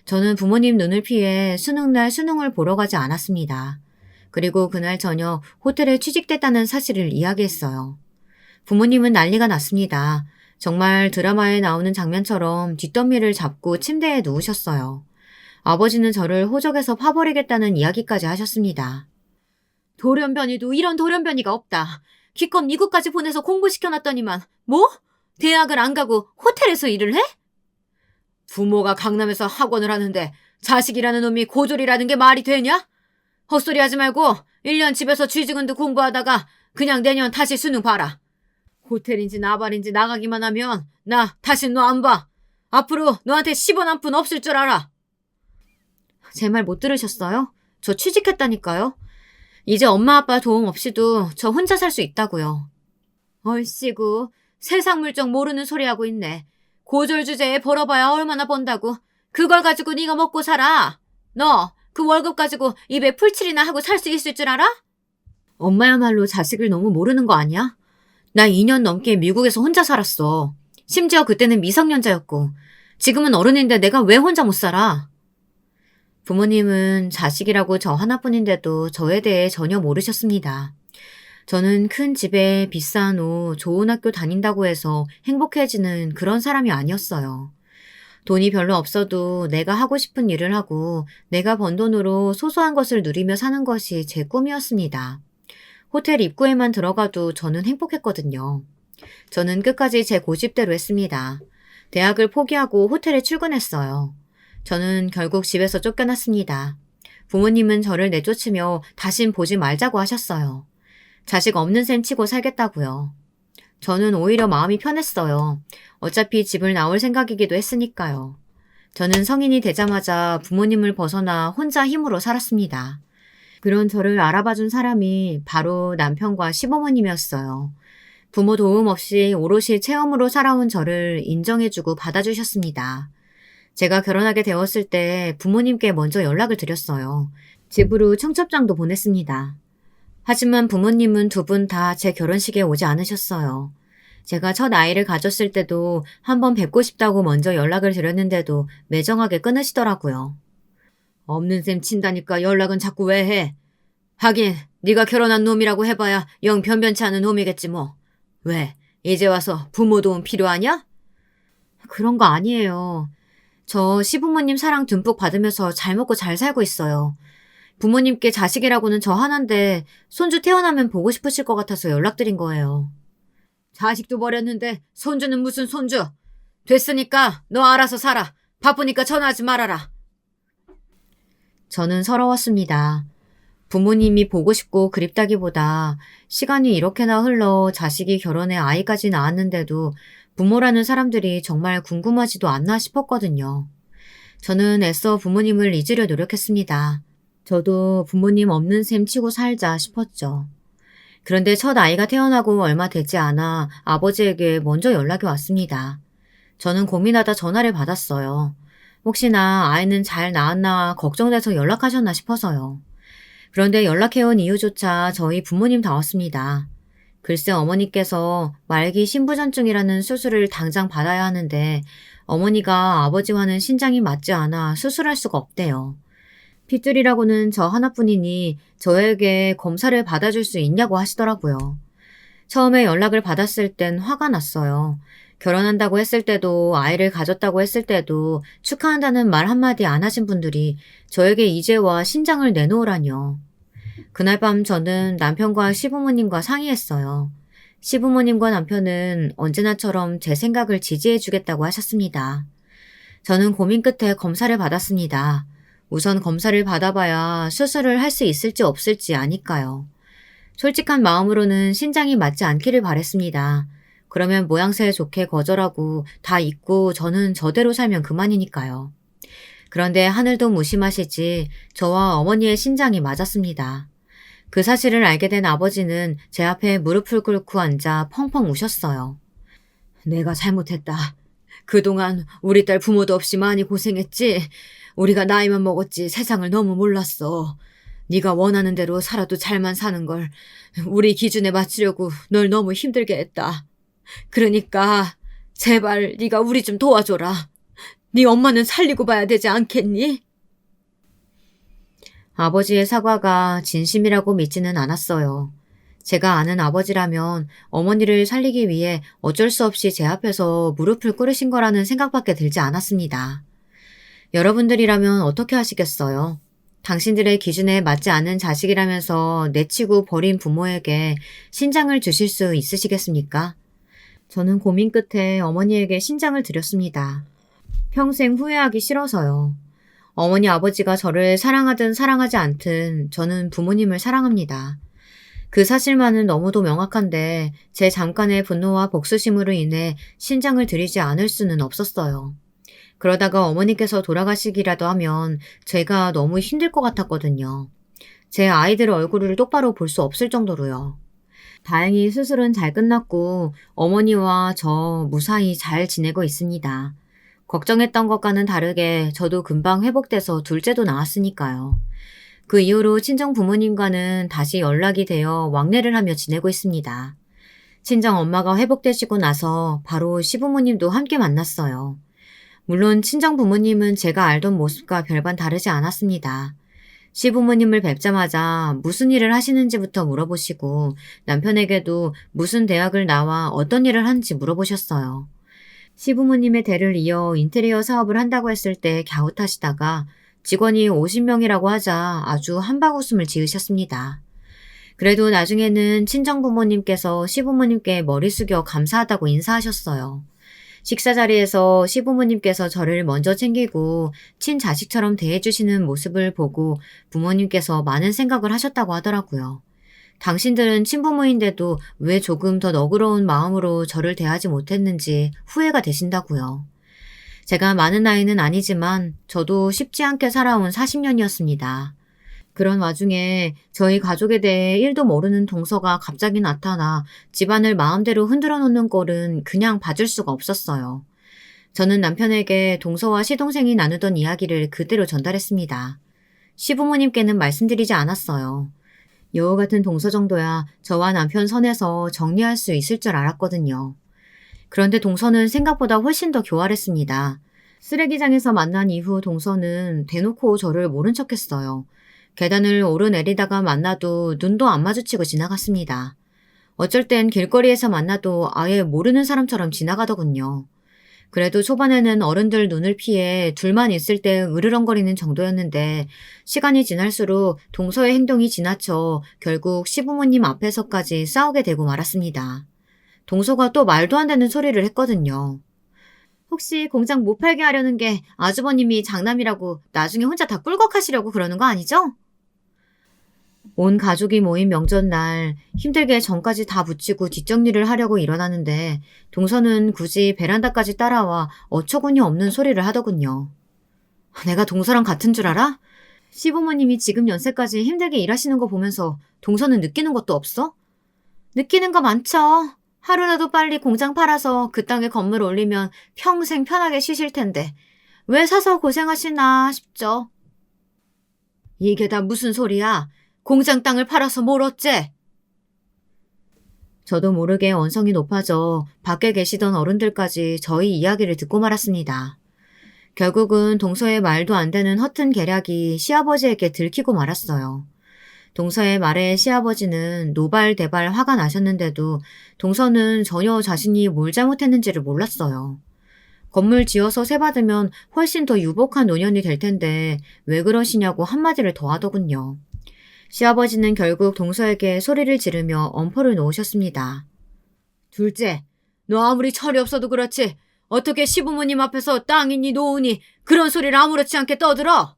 저는 부모님 눈을 피해 수능날 수능을 보러 가지 않았습니다. 그리고 그날 저녁 호텔에 취직됐다는 사실을 이야기했어요. 부모님은 난리가 났습니다. 정말 드라마에 나오는 장면처럼 뒷덜미를 잡고 침대에 누우셨어요. 아버지는 저를 호적에서 파버리겠다는 이야기까지 하셨습니다. 돌연변이도 이런 돌연변이가 없다. 기껏 미국까지 보내서 공부시켜놨더니만 뭐? 대학을 안 가고 호텔에서 일을 해? 부모가 강남에서 학원을 하는데 자식이라는 놈이 고졸이라는 게 말이 되냐? 헛소리 하지 말고 1년 집에서 쥐지근도 공부하다가 그냥 내년 다시 수능 봐라. 호텔인지 나발인지 나가기만 하면 나 다시 너 안 봐. 앞으로 너한테 10원 한 푼 없을 줄 알아. 제 말 못 들으셨어요? 저 취직했다니까요. 이제 엄마 아빠 도움 없이도 저 혼자 살 수 있다고요. 얼씨구, 세상 물정 모르는 소리 하고 있네. 고졸 주제에 벌어봐야 얼마나 번다고. 그걸 가지고 네가 먹고 살아. 너 그 월급 가지고 입에 풀칠이나 하고 살 수 있을 줄 알아? 엄마야말로 자식을 너무 모르는 거 아니야? 나 2년 넘게 미국에서 혼자 살았어. 심지어 그때는 미성년자였고. 지금은 어른인데 내가 왜 혼자 못 살아? 부모님은 자식이라고 저 하나뿐인데도 저에 대해 전혀 모르셨습니다. 저는 큰 집에 비싼 옷, 좋은 학교 다닌다고 해서 행복해지는 그런 사람이 아니었어요. 돈이 별로 없어도 내가 하고 싶은 일을 하고 내가 번 돈으로 소소한 것을 누리며 사는 것이 제 꿈이었습니다. 호텔 입구에만 들어가도 저는 행복했거든요. 저는 끝까지 제 고집대로 했습니다. 대학을 포기하고 호텔에 출근했어요. 저는 결국 집에서 쫓겨났습니다. 부모님은 저를 내쫓으며 다신 보지 말자고 하셨어요. 자식 없는 셈 치고 살겠다고요. 저는 오히려 마음이 편했어요. 어차피 집을 나올 생각이기도 했으니까요. 저는 성인이 되자마자 부모님을 벗어나 혼자 힘으로 살았습니다. 그런 저를 알아봐준 사람이 바로 남편과 시부모님이었어요. 부모 도움 없이 오롯이 체험으로 살아온 저를 인정해주고 받아주셨습니다. 제가 결혼하게 되었을 때 부모님께 먼저 연락을 드렸어요. 집으로 청첩장도 보냈습니다. 하지만 부모님은 두 분 다 제 결혼식에 오지 않으셨어요. 제가 첫 아이를 가졌을 때도 한번 뵙고 싶다고 먼저 연락을 드렸는데도 매정하게 끊으시더라고요. 없는 셈 친다니까 연락은 자꾸 왜 해? 하긴 네가 결혼한 놈이라고 해봐야 영 변변치 않은 놈이겠지 뭐. 왜? 이제 와서 부모 도움 필요하냐? 그런 거 아니에요. 저 시부모님 사랑 듬뿍 받으면서 잘 먹고 잘 살고 있어요. 부모님께 자식이라고는 저 하나인데 손주 태어나면 보고 싶으실 것 같아서 연락드린 거예요. 자식도 버렸는데 손주는 무슨 손주? 됐으니까 너 알아서 살아. 바쁘니까 전화하지 말아라. 저는 서러웠습니다. 부모님이 보고 싶고 그립다기보다 시간이 이렇게나 흘러 자식이 결혼해 아이까지 낳았는데도 부모라는 사람들이 정말 궁금하지도 않나 싶었거든요. 저는 애써 부모님을 잊으려 노력했습니다. 저도 부모님 없는 셈 치고 살자 싶었죠. 그런데 첫 아이가 태어나고 얼마 되지 않아 아버지에게 먼저 연락이 왔습니다. 저는 고민하다 전화를 받았어요. 혹시나 아이는 잘 낳았나 걱정돼서 연락하셨나 싶어서요. 그런데 연락해온 이유조차 저희 부모님다웠습니다. 글쎄 어머니께서 말기 신부전증이라는 수술을 당장 받아야 하는데 어머니가 아버지와는 신장이 맞지 않아 수술할 수가 없대요. 핏줄이라고는 저 하나뿐이니 저에게 검사를 받아줄 수 있냐고 하시더라고요. 처음에 연락을 받았을 땐 화가 났어요. 결혼한다고 했을 때도 아이를 가졌다고 했을 때도 축하한다는 말 한마디 안 하신 분들이 저에게 이제와 신장을 내놓으라뇨. 그날 밤 저는 남편과 시부모님과 상의했어요. 시부모님과 남편은 언제나처럼 제 생각을 지지해 주겠다고 하셨습니다. 저는 고민 끝에 검사를 받았습니다. 우선 검사를 받아봐야 수술을 할 수 있을지 없을지 아니까요. 솔직한 마음으로는 신장이 맞지 않기를 바랬습니다. 그러면 모양새 좋게 거절하고 다 잊고 저는 저대로 살면 그만이니까요. 그런데 하늘도 무심하시지 저와 어머니의 신장이 맞았습니다. 그 사실을 알게 된 아버지는 제 앞에 무릎을 꿇고 앉아 펑펑 우셨어요. 내가 잘못했다. 그동안 우리 딸 부모도 없이 많이 고생했지. 우리가 나이만 먹었지 세상을 너무 몰랐어. 네가 원하는 대로 살아도 잘만 사는 걸 우리 기준에 맞추려고 널 너무 힘들게 했다. 그러니까 제발 네가 우리 좀 도와줘라. 네 엄마는 살리고 봐야 되지 않겠니? 아버지의 사과가 진심이라고 믿지는 않았어요. 제가 아는 아버지라면 어머니를 살리기 위해 어쩔 수 없이 제 앞에서 무릎을 꿇으신 거라는 생각밖에 들지 않았습니다. 여러분들이라면 어떻게 하시겠어요? 당신들의 기준에 맞지 않는 자식이라면서 내치고 버린 부모에게 신장을 주실 수 있으시겠습니까? 저는 고민 끝에 어머니에게 신장을 드렸습니다. 평생 후회하기 싫어서요. 어머니 아버지가 저를 사랑하든 사랑하지 않든 저는 부모님을 사랑합니다. 그 사실만은 너무도 명확한데 제 잠깐의 분노와 복수심으로 인해 신장을 드리지 않을 수는 없었어요. 그러다가 어머니께서 돌아가시기라도 하면 제가 너무 힘들 것 같았거든요. 제 아이들 얼굴을 똑바로 볼 수 없을 정도로요. 다행히 수술은 잘 끝났고 어머니와 저 무사히 잘 지내고 있습니다. 걱정했던 것과는 다르게 저도 금방 회복돼서 둘째도 나왔으니까요. 그 이후로 친정 부모님과는 다시 연락이 되어 왕래를 하며 지내고 있습니다. 친정 엄마가 회복되시고 나서 바로 시부모님도 함께 만났어요. 물론 친정 부모님은 제가 알던 모습과 별반 다르지 않았습니다. 시부모님을 뵙자마자 무슨 일을 하시는지부터 물어보시고 남편에게도 무슨 대학을 나와 어떤 일을 하는지 물어보셨어요. 시부모님의 대를 이어 인테리어 사업을 한다고 했을 때 갸웃하시다가 직원이 50명이라고 하자 아주 한바구음을 지으셨습니다. 그래도 나중에는 친정부모님께서 시부모님께 머리 숙여 감사하다고 인사하셨어요. 식사 자리에서 시부모님께서 저를 먼저 챙기고 친자식처럼 대해주시는 모습을 보고 부모님께서 많은 생각을 하셨다고 하더라고요. 당신들은 친부모인데도 왜 조금 더 너그러운 마음으로 저를 대하지 못했는지 후회가 되신다고요. 제가 많은 나이는 아니지만 저도 쉽지 않게 살아온 40년이었습니다. 그런 와중에 저희 가족에 대해 1도 모르는 동서가 갑자기 나타나 집안을 마음대로 흔들어 놓는 꼴은 그냥 봐줄 수가 없었어요. 저는 남편에게 동서와 시동생이 나누던 이야기를 그대로 전달했습니다. 시부모님께는 말씀드리지 않았어요. 여우 같은 동서 정도야 저와 남편 선에서 정리할 수 있을 줄 알았거든요. 그런데 동서는 생각보다 훨씬 더 교활했습니다. 쓰레기장에서 만난 이후 동서는 대놓고 저를 모른 척했어요. 계단을 오르내리다가 만나도 눈도 안 마주치고 지나갔습니다. 어쩔 땐 길거리에서 만나도 아예 모르는 사람처럼 지나가더군요. 그래도 초반에는 어른들 눈을 피해 둘만 있을 때 으르렁거리는 정도였는데 시간이 지날수록 동서의 행동이 지나쳐 결국 시부모님 앞에서까지 싸우게 되고 말았습니다. 동서가 또 말도 안 되는 소리를 했거든요. 혹시 공장 못 팔게 하려는 게 아주버님이 장남이라고 나중에 혼자 다 꿀꺽하시려고 그러는 거 아니죠? 온 가족이 모인 명절날 힘들게 전까지 다 붙이고 뒷정리를 하려고 일어나는데 동서는 굳이 베란다까지 따라와 어처구니 없는 소리를 하더군요. 내가 동서랑 같은 줄 알아? 시부모님이 지금 연세까지 힘들게 일하시는 거 보면서 동서는 느끼는 것도 없어? 느끼는 거 많죠. 하루라도 빨리 공장 팔아서 그 땅에 건물 올리면 평생 편하게 쉬실 텐데 왜 사서 고생하시나 싶죠. 이게 다 무슨 소리야? 공장 땅을 팔아서 뭘 어째? 저도 모르게 언성이 높아져 밖에 계시던 어른들까지 저희 이야기를 듣고 말았습니다. 결국은 동서의 말도 안 되는 허튼 계략이 시아버지에게 들키고 말았어요. 동서의 말에 시아버지는 노발대발 화가 나셨는데도 동서는 전혀 자신이 뭘 잘못했는지를 몰랐어요. 건물 지어서 세 받으면 훨씬 더 유복한 노년이 될 텐데 왜 그러시냐고 한마디를 더 하더군요. 시아버지는 결국 동서에게 소리를 지르며 엄포를 놓으셨습니다. 둘째, 너 아무리 철이 없어도 그렇지 어떻게 시부모님 앞에서 땅이니 노우니 그런 소리를 아무렇지 않게 떠들어?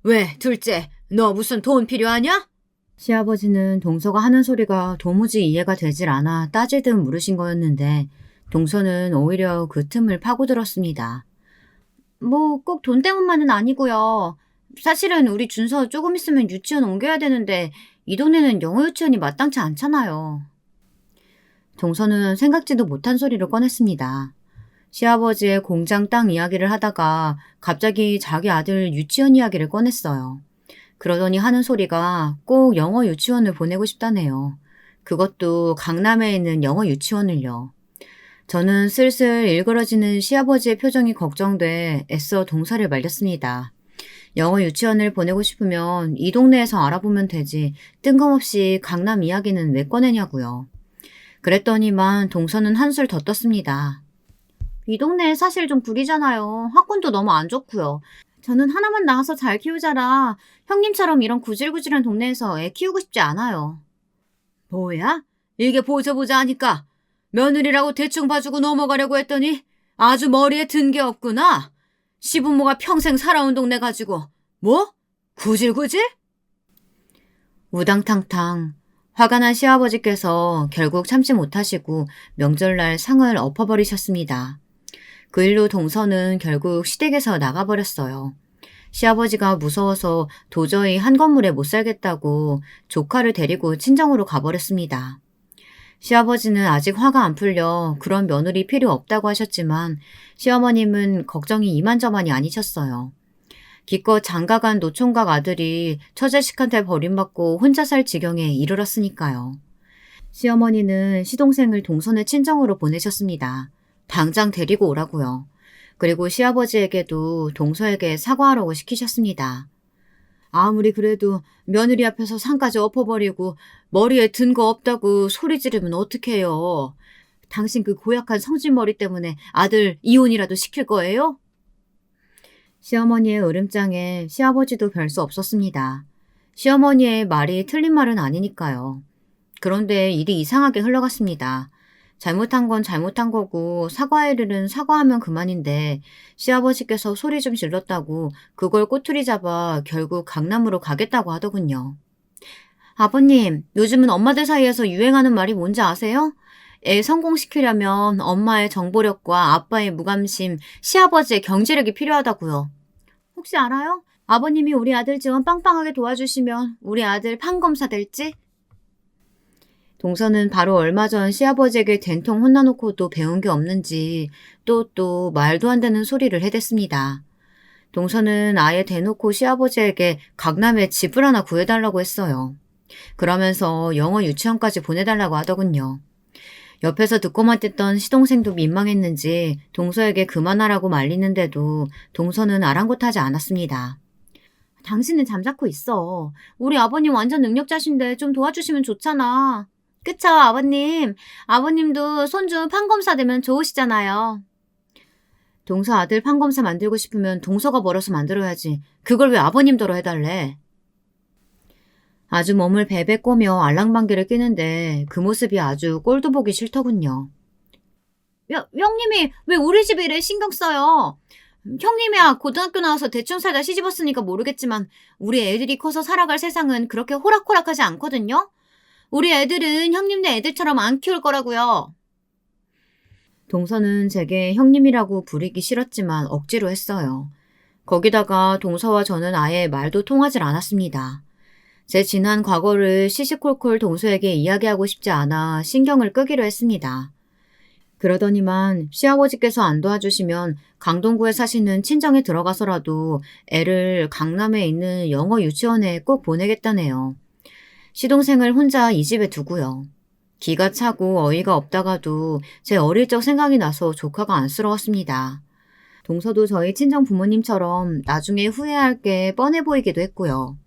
왜 둘째, 너 무슨 돈 필요하냐? 시아버지는 동서가 하는 소리가 도무지 이해가 되질 않아 따질 듯 물으신 거였는데 동서는 오히려 그 틈을 파고들었습니다. 뭐 꼭 돈 때문만은 아니고요. 사실은 우리 준서 조금 있으면 유치원 옮겨야 되는데 이 동네는 영어 유치원이 마땅치 않잖아요. 동서는 생각지도 못한 소리를 꺼냈습니다. 시아버지의 공장 땅 이야기를 하다가 갑자기 자기 아들 유치원 이야기를 꺼냈어요. 그러더니 하는 소리가 꼭 영어 유치원을 보내고 싶다네요. 그것도 강남에 있는 영어 유치원을요. 저는 슬슬 일그러지는 시아버지의 표정이 걱정돼 애써 동서를 말렸습니다. 영어 유치원을 보내고 싶으면 이 동네에서 알아보면 되지 뜬금없이 강남 이야기는 왜 꺼내냐고요. 그랬더니만 동서는 한술 더 떴습니다. 이 동네 사실 좀 구리잖아요. 학군도 너무 안 좋고요. 저는 하나만 낳아서 잘 키우자라 형님처럼 이런 구질구질한 동네에서 애 키우고 싶지 않아요. 뭐야? 이게 보자 하니까 며느리라고 대충 봐주고 넘어가려고 했더니 아주 머리에 든 게 없구나. 시부모가 평생 살아온 동네 가지고 뭐? 구질구질? 우당탕탕 화가 난 시아버지께서 결국 참지 못하시고 명절날 상을 엎어버리셨습니다. 그 일로 동서는 결국 시댁에서 나가버렸어요. 시아버지가 무서워서 도저히 한 건물에 못 살겠다고 조카를 데리고 친정으로 가버렸습니다. 시아버지는 아직 화가 안 풀려 그런 며느리 필요 없다고 하셨지만 시어머님은 걱정이 이만저만이 아니셨어요. 기껏 장가간 노총각 아들이 처자식한테 버림받고 혼자 살 지경에 이르렀으니까요. 시어머니는 시동생을 동선의 친정으로 보내셨습니다. 당장 데리고 오라고요. 그리고 시아버지에게도 동서에게 사과하라고 시키셨습니다. 아무리 그래도 며느리 앞에서 상까지 엎어버리고 머리에 든 거 없다고 소리 지르면 어떡해요. 당신 그 고약한 성질머리 때문에 아들 이혼이라도 시킬 거예요? 시어머니의 으름장에 시아버지도 별 수 없었습니다. 시어머니의 말이 틀린 말은 아니니까요. 그런데 일이 이상하게 흘러갔습니다. 잘못한 건 잘못한 거고 사과할 일은 사과하면 그만인데 시아버지께서 소리 좀 질렀다고 그걸 꼬투리 잡아 결국 강남으로 가겠다고 하더군요. 아버님, 요즘은 엄마들 사이에서 유행하는 말이 뭔지 아세요? 애 성공시키려면 엄마의 정보력과 아빠의 무감심, 시아버지의 경제력이 필요하다고요. 혹시 알아요? 아버님이 우리 아들 지원 빵빵하게 도와주시면 우리 아들 판검사 될지? 동서는 바로 얼마 전 시아버지에게 된통 혼나놓고도 배운 게 없는지 또 말도 안 되는 소리를 해댔습니다. 동서는 아예 대놓고 시아버지에게 강남에 집을 하나 구해달라고 했어요. 그러면서 영어 유치원까지 보내달라고 하더군요. 옆에서 듣고만 있던 시동생도 민망했는지 동서에게 그만하라고 말리는데도 동서는 아랑곳하지 않았습니다. 당신은 잠자코 있어. 우리 아버님 완전 능력자신데 좀 도와주시면 좋잖아. 그쵸, 아버님? 아버님도 손주 판검사 되면 좋으시잖아요. 동서 아들 판검사 만들고 싶으면 동서가 벌어서 만들어야지. 그걸 왜 아버님더러 해달래? 아주 몸을 베베 꼬며 알랑방귀를 끼는데 그 모습이 아주 꼴도 보기 싫더군요. 형님이 왜 우리 집 일에 신경 써요? 형님이야 고등학교 나와서 대충 살다 시집왔으니까 모르겠지만 우리 애들이 커서 살아갈 세상은 그렇게 호락호락하지 않거든요? 우리 애들은 형님네 애들처럼 안 키울 거라고요. 동서는 제게 형님이라고 부르기 싫었지만 억지로 했어요. 거기다가 동서와 저는 아예 말도 통하질 않았습니다. 제 지난 과거를 시시콜콜 동서에게 이야기하고 싶지 않아 신경을 끄기로 했습니다. 그러더니만 시아버지께서 안 도와주시면 강동구에 사시는 친정에 들어가서라도 애를 강남에 있는 영어 유치원에 꼭 보내겠다네요. 시동생을 혼자 이 집에 두고요. 기가 차고 어이가 없다가도 제 어릴 적 생각이 나서 조카가 안쓰러웠습니다. 동서도 저희 친정 부모님처럼 나중에 후회할 게 뻔해 보이기도 했고요.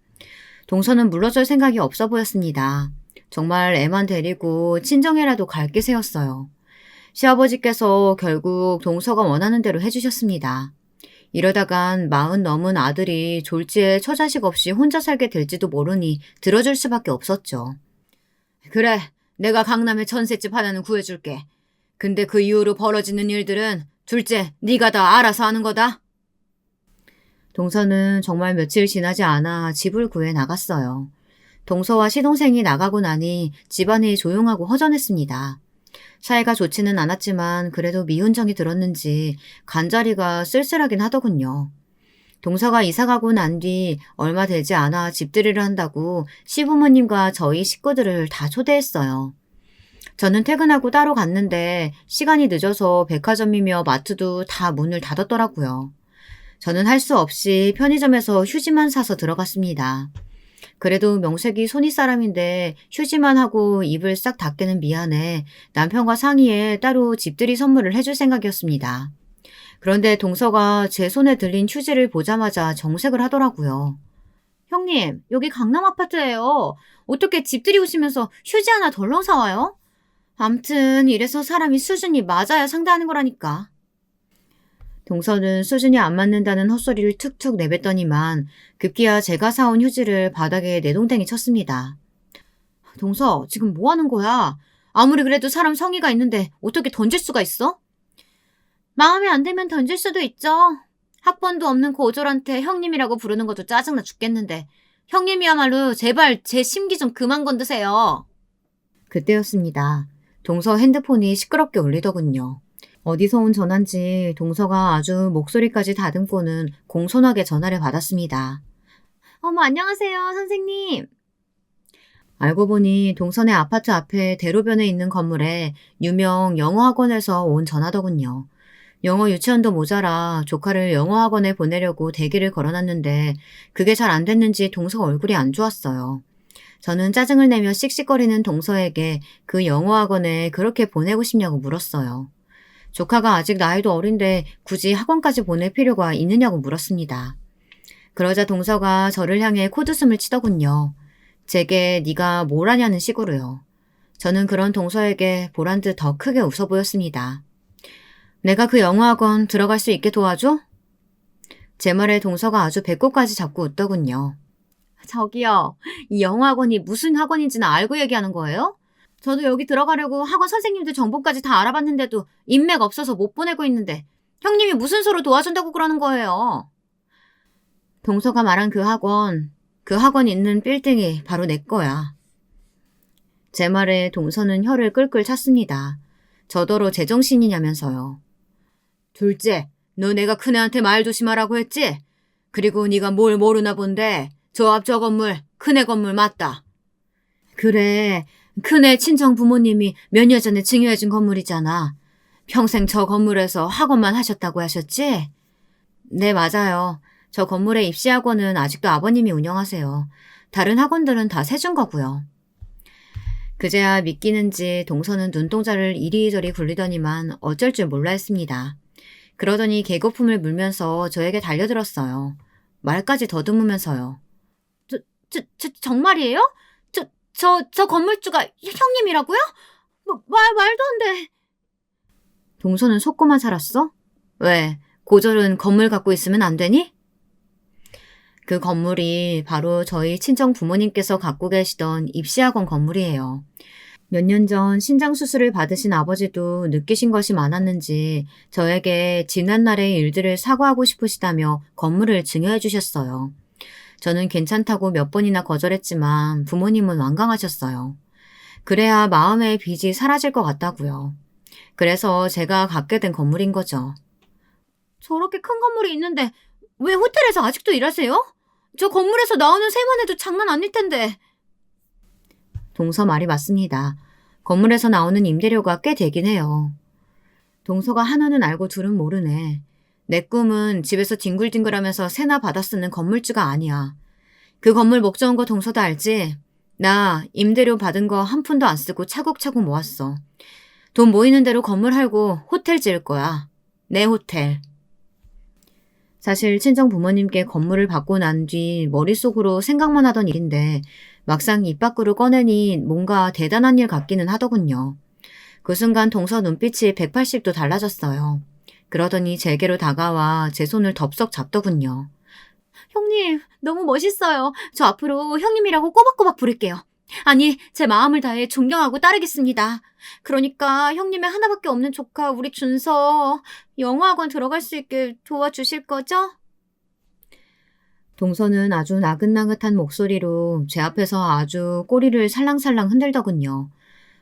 동서는 물러설 생각이 없어 보였습니다. 정말 애만 데리고 친정에라도 갈 기세였어요. 시아버지께서 결국 동서가 원하는 대로 해주셨습니다. 이러다간 40 넘은 아들이 졸지에 처자식 없이 혼자 살게 될지도 모르니 들어줄 수밖에 없었죠. 그래, 내가 강남에 전셋집 하나는 구해줄게. 근데 그 이후로 벌어지는 일들은 둘째, 네가 다 알아서 하는 거다. 동서는 정말 며칠 지나지 않아 집을 구해 나갔어요. 동서와 시동생이 나가고 나니 집안이 조용하고 허전했습니다. 사이가 좋지는 않았지만 그래도 미운정이 들었는지 간자리가 쓸쓸하긴 하더군요. 동서가 이사가고 난 뒤 얼마 되지 않아 집들이를 한다고 시부모님과 저희 식구들을 다 초대했어요. 저는 퇴근하고 따로 갔는데 시간이 늦어서 백화점이며 마트도 다 문을 닫았더라고요. 저는 할 수 없이 편의점에서 휴지만 사서 들어갔습니다. 그래도 명색이 손이 사람인데 휴지만 하고 입을 싹 닫기는 미안해 남편과 상의해 따로 집들이 선물을 해줄 생각이었습니다. 그런데 동서가 제 손에 들린 휴지를 보자마자 정색을 하더라고요. 형님, 여기 강남 아파트예요. 어떻게 집들이 오시면서 휴지 하나 덜렁 사와요? 암튼 이래서 사람이 수준이 맞아야 상대하는 거라니까. 동서는 수준이 안 맞는다는 헛소리를 툭툭 내뱉더니만 급기야 제가 사온 휴지를 바닥에 내동댕이 쳤습니다. 동서, 지금 뭐 하는 거야? 아무리 그래도 사람 성의가 있는데 어떻게 던질 수가 있어? 마음에 안 들면 던질 수도 있죠. 학번도 없는 고졸한테 형님이라고 부르는 것도 짜증나 죽겠는데 형님이야말로 제발 제 심기 좀 그만 건드세요. 그때였습니다. 동서 핸드폰이 시끄럽게 울리더군요. 어디서 온 전화인지 동서가 아주 목소리까지 다듬고는 공손하게 전화를 받았습니다. 어머, 안녕하세요, 선생님. 알고 보니 동선의 아파트 앞에 대로변에 있는 건물에 유명 영어학원에서 온 전화더군요. 영어 유치원도 모자라 조카를 영어학원에 보내려고 대기를 걸어놨는데 그게 잘 안 됐는지 동서 얼굴이 안 좋았어요. 저는 짜증을 내며 씩씩거리는 동서에게 그 영어학원에 그렇게 보내고 싶냐고 물었어요. 조카가 아직 나이도 어린데 굳이 학원까지 보낼 필요가 있느냐고 물었습니다. 그러자 동서가 저를 향해 코드숨을 치더군요. 제게 네가 뭘 하냐는 식으로요. 저는 그런 동서에게 보란 듯 더 크게 웃어 보였습니다. 내가 그 영어학원 들어갈 수 있게 도와줘? 제 말에 동서가 아주 배꼽까지 잡고 웃더군요. 저기요, 이 영어학원이 무슨 학원인지는 알고 얘기하는 거예요? 저도 여기 들어가려고 학원 선생님들 정보까지 다 알아봤는데도 인맥 없어서 못 보내고 있는데 형님이 무슨 수로 도와준다고 그러는 거예요? 동서가 말한 그 학원 있는 빌딩이 바로 내 거야. 제 말에 동서는 혀를 끌끌 찼습니다. 저더러 제정신이냐면서요. 둘째, 너 내가 큰애한테 말 조심하라고 했지? 그리고 네가 뭘 모르나 본데 저 앞 저 건물 큰애 건물 맞다. 그래, 큰애 친정 부모님이 몇 년 전에 증여해준 건물이잖아. 평생 저 건물에서 학원만 하셨다고 하셨지? 네, 맞아요. 저 건물의 입시학원은 아직도 아버님이 운영하세요. 다른 학원들은 다 세준 거고요. 그제야 믿기는지 동서는 눈동자를 이리저리 굴리더니만 어쩔 줄 몰라 했습니다. 그러더니 개거품을 물면서 저에게 달려들었어요. 말까지 더듬으면서요. 정말이에요? 저 건물주가 형님이라고요? 말도 안 돼. 동서는 속고만 살았어? 왜, 고졸은 건물 갖고 있으면 안 되니? 그 건물이 바로 저희 친정 부모님께서 갖고 계시던 입시학원 건물이에요. 몇 년 전 신장 수술을 받으신 아버지도 느끼신 것이 많았는지 저에게 지난날의 일들을 사과하고 싶으시다며 건물을 증여해 주셨어요. 저는 괜찮다고 몇 번이나 거절했지만 부모님은 완강하셨어요. 그래야 마음의 빚이 사라질 것 같다고요. 그래서 제가 갖게 된 건물인 거죠. 저렇게 큰 건물이 있는데 왜 호텔에서 아직도 일하세요? 저 건물에서 나오는 새만 해도 장난 아닐 텐데. 동서 말이 맞습니다. 건물에서 나오는 임대료가 꽤 되긴 해요. 동서가 하나는 알고 둘은 모르네. 내 꿈은 집에서 뒹굴뒹굴하면서 새나 받아 쓰는 건물주가 아니야. 그 건물 목 좋은 거 동서도 알지? 나 임대료 받은 거 한 푼도 안 쓰고 차곡차곡 모았어. 돈 모이는 대로 건물 할고 호텔 지을 거야. 내 호텔. 사실 친정 부모님께 건물을 받고 난 뒤 머릿속으로 생각만 하던 일인데 막상 입 밖으로 꺼내니 뭔가 대단한 일 같기는 하더군요. 그 순간 동서 눈빛이 180도 달라졌어요. 그러더니 제게로 다가와 제 손을 덥석 잡더군요. 형님, 너무 멋있어요. 저 앞으로 형님이라고 꼬박꼬박 부를게요. 아니, 제 마음을 다해 존경하고 따르겠습니다. 그러니까 형님의 하나밖에 없는 조카 우리 준서 영어학원 들어갈 수 있게 도와주실 거죠? 동서는 아주 나긋나긋한 목소리로 제 앞에서 아주 꼬리를 살랑살랑 흔들더군요.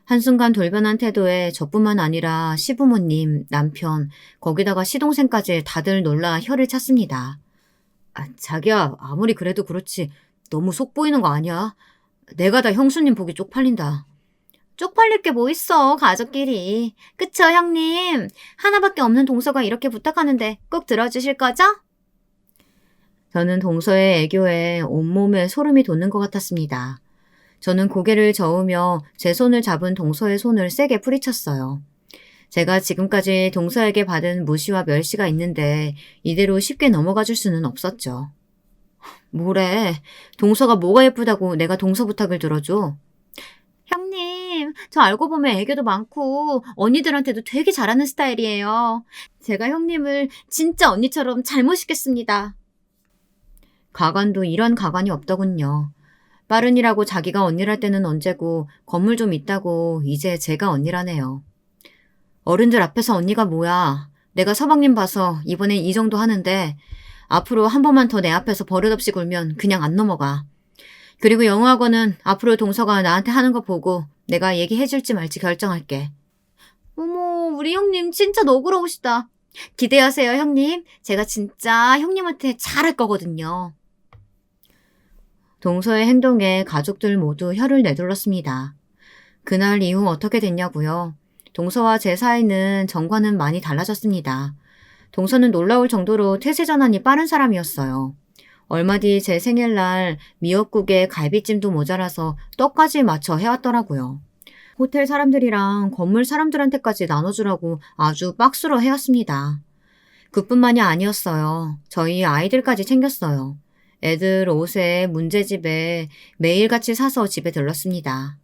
한순간 돌변한 태도에 저뿐만 아니라 시부모님, 남편, 거기다가 시동생까지 다들 놀라 혀를 찼습니다. 자기야, 아무리 그래도 그렇지. 너무 속 보이는 거 아니야? 내가 다 형수님 보기 쪽팔린다. 쪽팔릴 게 뭐 있어, 가족끼리. 그쵸, 형님? 하나밖에 없는 동서가 이렇게 부탁하는데 꼭 들어주실 거죠? 저는 동서의 애교에 온몸에 소름이 돋는 것 같았습니다. 저는 고개를 저으며 제 손을 잡은 동서의 손을 세게 뿌리쳤어요. 제가 지금까지 동서에게 받은 무시와 멸시가 있는데 이대로 쉽게 넘어가 줄 수는 없었죠. 뭐래? 동서가 뭐가 예쁘다고 내가 동서 부탁을 들어줘? 형님, 저 알고 보면 애교도 많고 언니들한테도 되게 잘하는 스타일이에요. 제가 형님을 진짜 언니처럼 잘 모시겠습니다. 가관도 이런 가관이 없더군요. 빠른이라고 자기가 언니랄 때는 언제고 건물 좀 있다고 이제 제가 언니라네요. 어른들 앞에서 언니가 뭐야. 내가 서방님 봐서 이번엔 이 정도 하는데 앞으로 한 번만 더 내 앞에서 버릇없이 굴면 그냥 안 넘어가. 그리고 영어학원은 앞으로 동서가 나한테 하는 거 보고 내가 얘기해줄지 말지 결정할게. 어머, 우리 형님 진짜 너그러우시다. 기대하세요, 형님. 제가 진짜 형님한테 잘할 거거든요. 동서의 행동에 가족들 모두 혀를 내둘렀습니다. 그날 이후 어떻게 됐냐고요? 동서와 제 사이는 전과는 많이 달라졌습니다. 동서는 놀라울 정도로 태세 전환이 빠른 사람이었어요. 얼마 뒤 제 생일날 미역국에 갈비찜도 모자라서 떡까지 맞춰 해왔더라고요. 호텔 사람들이랑 건물 사람들한테까지 나눠주라고 아주 박스로 해왔습니다. 그뿐만이 아니었어요. 저희 아이들까지 챙겼어요. 애들 옷에 문제집에 매일같이 사서 집에 들렀습니다.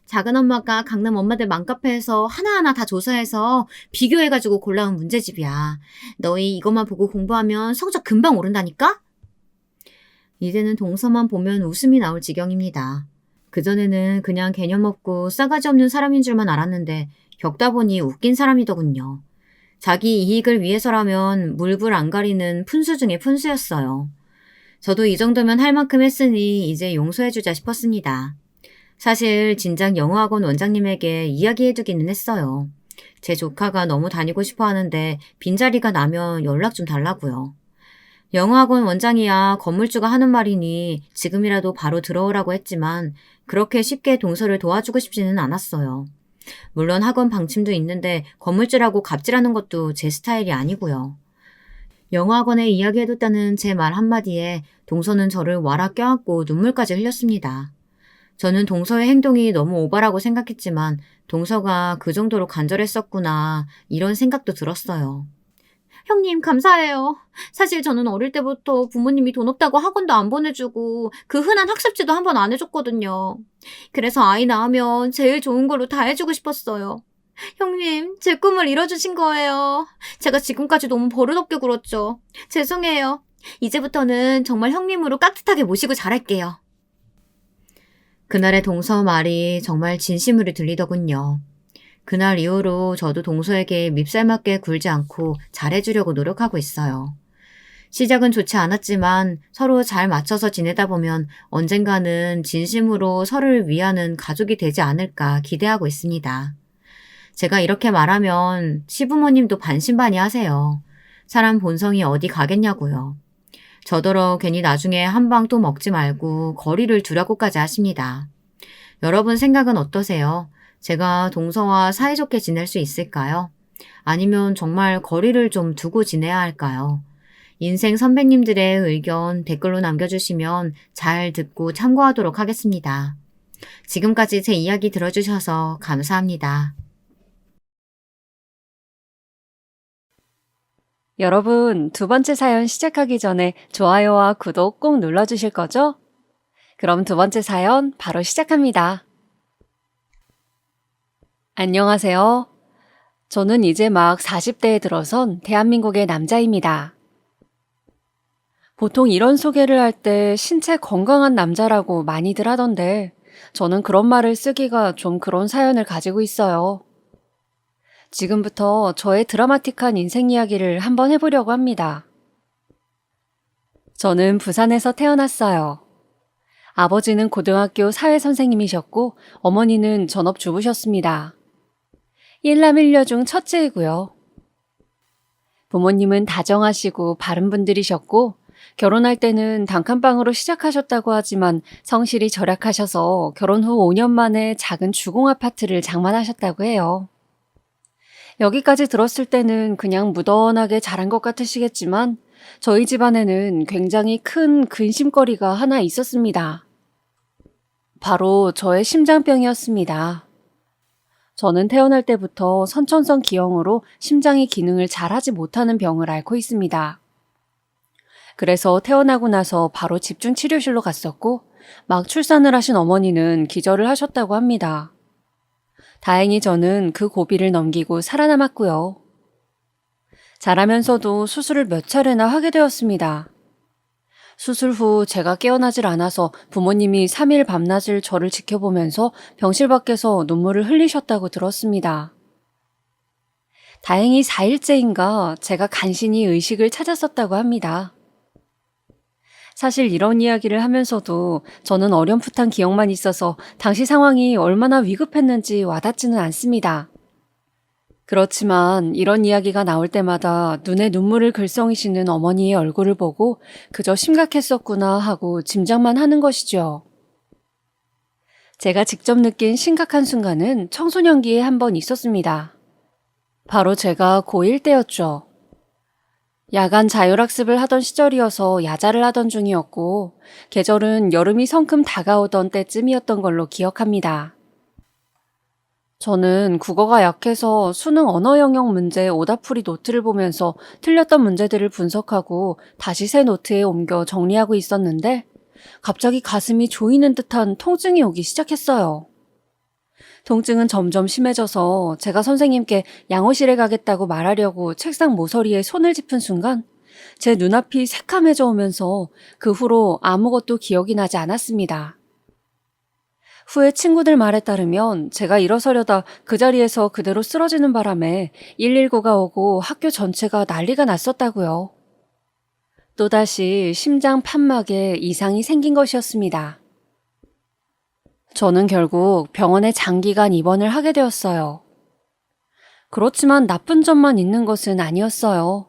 작은 엄마가 강남 엄마들 맘카페에서 하나하나 다 조사해서 비교해가지고 골라온 문제집이야. 너희 이것만 보고 공부하면 성적 금방 오른다니까? 이제는 동서만 보면 웃음이 나올 지경입니다. 그전에는 그냥 개념 없고 싸가지 없는 사람인 줄만 알았는데 겪다 보니 웃긴 사람이더군요. 자기 이익을 위해서라면 물불 안 가리는 푼수 중에 푼수였어요. 저도 이 정도면 할 만큼 했으니 이제 용서해주자 싶었습니다. 사실 진작 영어학원 원장님에게 이야기해두기는 했어요. 제 조카가 너무 다니고 싶어 하는데 빈자리가 나면 연락 좀 달라고요. 영어학원 원장이야 건물주가 하는 말이니 지금이라도 바로 들어오라고 했지만 그렇게 쉽게 동서를 도와주고 싶지는 않았어요. 물론 학원 방침도 있는데 건물주라고 갑질하는 것도 제 스타일이 아니고요. 영어학원에 이야기해뒀다는 제 말 한마디에 동서는 저를 와라 껴안고 눈물까지 흘렸습니다. 저는 동서의 행동이 너무 오바라고 생각했지만 동서가 그 정도로 간절했었구나 이런 생각도 들었어요. 형님 감사해요. 사실 저는 어릴 때부터 부모님이 돈 없다고 학원도 안 보내주고 그 흔한 학습지도 한 번 안 해줬거든요. 그래서 아이 낳으면 제일 좋은 걸로 다 해주고 싶었어요. 형님, 제 꿈을 이뤄주신 거예요. 제가 지금까지 너무 버릇없게 굴었죠. 죄송해요. 이제부터는 정말 형님으로 깍듯하게 모시고 잘할게요. 그날의 동서 말이 정말 진심으로 들리더군요. 그날 이후로 저도 동서에게 밉살맞게 굴지 않고 잘해주려고 노력하고 있어요. 시작은 좋지 않았지만 서로 잘 맞춰서 지내다 보면 언젠가는 진심으로 서로를 위하는 가족이 되지 않을까 기대하고 있습니다. 제가 이렇게 말하면 시부모님도 반신반의하세요. 사람 본성이 어디 가겠냐고요. 저더러 괜히 나중에 한 방 또 먹지 말고 거리를 두라고까지 하십니다. 여러분 생각은 어떠세요? 제가 동서와 사이좋게 지낼 수 있을까요? 아니면 정말 거리를 좀 두고 지내야 할까요? 인생 선배님들의 의견 댓글로 남겨주시면 잘 듣고 참고하도록 하겠습니다. 지금까지 제 이야기 들어주셔서 감사합니다.
여러분, 두 번째 사연 시작하기 전에 좋아요와 구독 꼭 눌러주실 거죠? 그럼 두 번째 사연 바로 시작합니다. 안녕하세요. 저는 이제 막 40대에 들어선 대한민국의 남자입니다. 보통 이런 소개를 할 때 신체 건강한 남자라고 많이들 하던데 저는 그런 말을 쓰기가 좀 그런 사연을 가지고 있어요. 지금부터 저의 드라마틱한 인생 이야기를 한번 해보려고 합니다. 저는 부산에서 태어났어요. 아버지는 고등학교 사회선생님이셨고 어머니는 전업주부셨습니다. 일남 일녀 중 첫째이고요. 부모님은 다정하시고 바른 분들이셨고 결혼할 때는 단칸방으로 시작하셨다고 하지만 성실히 절약하셔서 결혼 후 5년 만에 작은 주공 아파트를 장만하셨다고 해요. 여기까지 들었을 때는 그냥 무던하게 자란 것 같으시겠지만 저희 집안에는 굉장히 큰 근심거리가 하나 있었습니다. 바로 저의 심장병이었습니다. 저는 태어날 때부터 선천성 기형으로 심장이 기능을 잘 하지 못하는 병을 앓고 있습니다. 그래서 태어나고 나서 바로 집중치료실로 갔었고 막 출산을 하신 어머니는 기절을 하셨다고 합니다. 다행히 저는 그 고비를 넘기고 살아남았고요. 자라면서도 수술을 몇 차례나 하게 되었습니다. 수술 후 제가 깨어나질 않아서 부모님이 3일 밤낮을 저를 지켜보면서 병실 밖에서 눈물을 흘리셨다고 들었습니다. 다행히 4일째인가 제가 간신히 의식을 찾았었다고 합니다. 사실 이런 이야기를 하면서도 저는 어렴풋한 기억만 있어서 당시 상황이 얼마나 위급했는지 와닿지는 않습니다. 그렇지만 이런 이야기가 나올 때마다 눈에 눈물을 글썽이시는 어머니의 얼굴을 보고 그저 심각했었구나 하고 짐작만 하는 것이죠. 제가 직접 느낀 심각한 순간은 청소년기에 한 번 있었습니다. 바로 제가 고1 때였죠. 야간 자율학습을 하던 시절이어서 야자를 하던 중이었고 계절은 여름이 성큼 다가오던 때쯤이었던 걸로 기억합니다. 저는 국어가 약해서 수능 언어 영역 문제 오답풀이 노트를 보면서 틀렸던 문제들을 분석하고 다시 새 노트에 옮겨 정리하고 있었는데 갑자기 가슴이 조이는 듯한 통증이 오기 시작했어요. 통증은 점점 심해져서 제가 선생님께 양호실에 가겠다고 말하려고 책상 모서리에 손을 짚은 순간 제 눈앞이 새카매져 오면서 그 후로 아무것도 기억이 나지 않았습니다. 후에 친구들 말에 따르면 제가 일어서려다 그 자리에서 그대로 쓰러지는 바람에 119가 오고 학교 전체가 난리가 났었다고요. 또다시 심장 판막에 이상이 생긴 것이었습니다. 저는 결국 병원에 장기간 입원을 하게 되었어요. 그렇지만 나쁜 점만 있는 것은 아니었어요.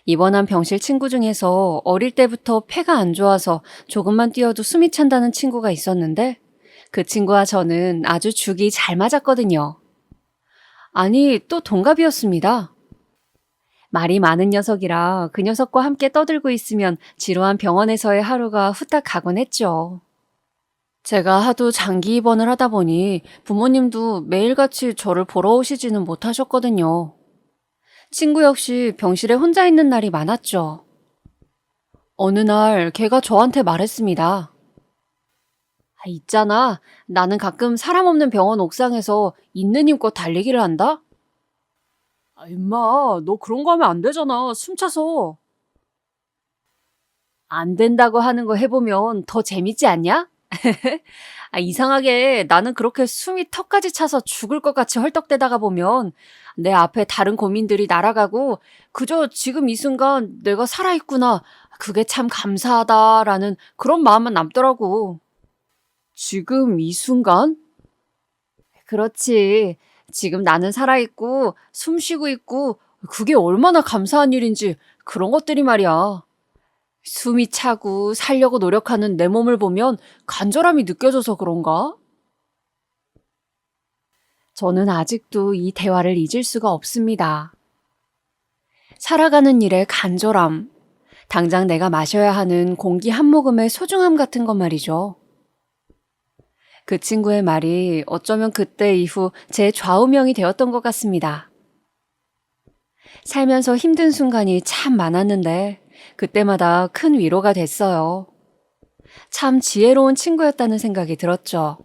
입원한 병실 친구 중에서 어릴 때부터 폐가 안 좋아서 조금만 뛰어도 숨이 찬다는 친구가 있었는데 그 친구와 저는 아주 죽이 잘 맞았거든요. 아니, 또 동갑이었습니다. 말이 많은 녀석이라 그 녀석과 함께 떠들고 있으면 지루한 병원에서의 하루가 후딱 가곤 했죠. 제가 하도 장기 입원을 하다 보니 부모님도 매일같이 저를 보러 오시지는 못하셨거든요. 친구 역시 병실에 혼자 있는 날이 많았죠. 어느 날 걔가 저한테 말했습니다. 있잖아. 나는 가끔 사람 없는 병원 옥상에서 있는 힘껏 달리기를 한다? 임마, 너 그런 거 하면 안 되잖아. 숨차서. 안 된다고 하는 거 해보면 더 재밌지 않냐? 이상하게 나는 그렇게 숨이 턱까지 차서 죽을 것 같이 헐떡대다가 보면 내 앞에 다른 고민들이 날아가고 그저 지금 이 순간 내가 살아있구나. 그게 참 감사하다라는 그런 마음만 남더라고. 지금 이 순간? 그렇지. 지금 나는 살아있고 숨 쉬고 있고 그게 얼마나 감사한 일인지 그런 것들이 말이야. 숨이 차고 살려고 노력하는 내 몸을 보면 간절함이 느껴져서 그런가? 저는 아직도 이 대화를 잊을 수가 없습니다. 살아가는 일에 간절함, 당장 내가 마셔야 하는 공기 한 모금의 소중함 같은 것 말이죠. 그 친구의 말이 어쩌면 그때 이후 제 좌우명이 되었던 것 같습니다. 살면서 힘든 순간이 참 많았는데 그때마다 큰 위로가 됐어요. 참 지혜로운 친구였다는 생각이 들었죠.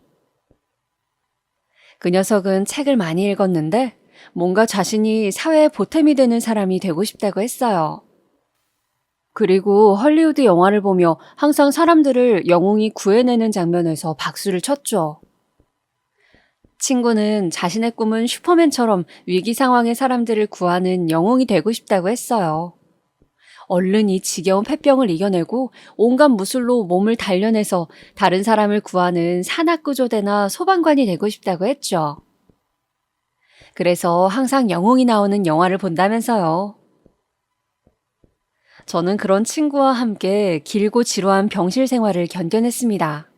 그 녀석은 책을 많이 읽었는데 뭔가 자신이 사회에 보탬이 되는 사람이 되고 싶다고 했어요. 그리고 헐리우드 영화를 보며 항상 사람들을 영웅이 구해내는 장면에서 박수를 쳤죠. 친구는 자신의 꿈은 슈퍼맨처럼 위기 상황의 사람들을 구하는 영웅이 되고 싶다고 했어요. 얼른 이 지겨운 폐병을 이겨내고 온갖 무술로 몸을 단련해서 다른 사람을 구하는 산악구조대나 소방관이 되고 싶다고 했죠. 그래서 항상 영웅이 나오는 영화를 본다면서요. 저는 그런 친구와 함께 길고 지루한 병실 생활을 견뎌냈습니다.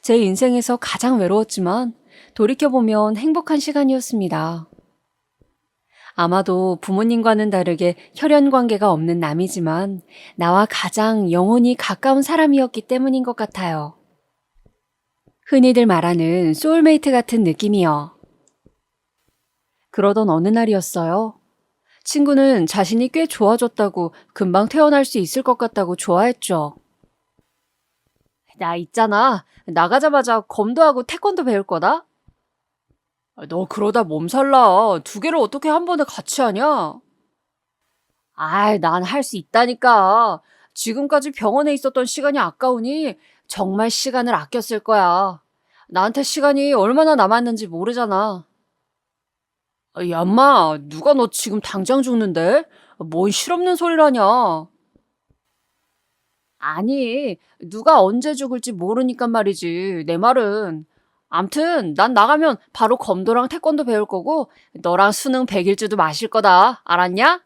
제 인생에서 가장 외로웠지만 돌이켜보면 행복한 시간이었습니다. 아마도 부모님과는 다르게 혈연 관계가 없는 남이지만 나와 가장 영혼이 가까운 사람이었기 때문인 것 같아요. 흔히들 말하는 소울메이트 같은 느낌이요. 그러던 어느 날이었어요. 친구는 자신이 꽤 좋아졌다고 금방 태어날 수 있을 것 같다고 좋아했죠. 나 있잖아. 나가자마자 검도하고 태권도 배울 거다? 너 그러다 몸살 나. 두 개를 어떻게 한 번에 같이 하냐? 아이, 난 할 수 있다니까. 지금까지 병원에 있었던 시간이 아까우니 정말 시간을 아껴 쓸 거야. 나한테 시간이 얼마나 남았는지 모르잖아. 야, 인마, 누가 너 지금 당장 죽는데? 뭔 실없는 소리라냐? 아니, 누가 언제 죽을지 모르니까 말이지. 내 말은. 암튼, 난 나가면 바로 검도랑 태권도 배울 거고, 너랑 수능 100일주도 마실 거다. 알았냐?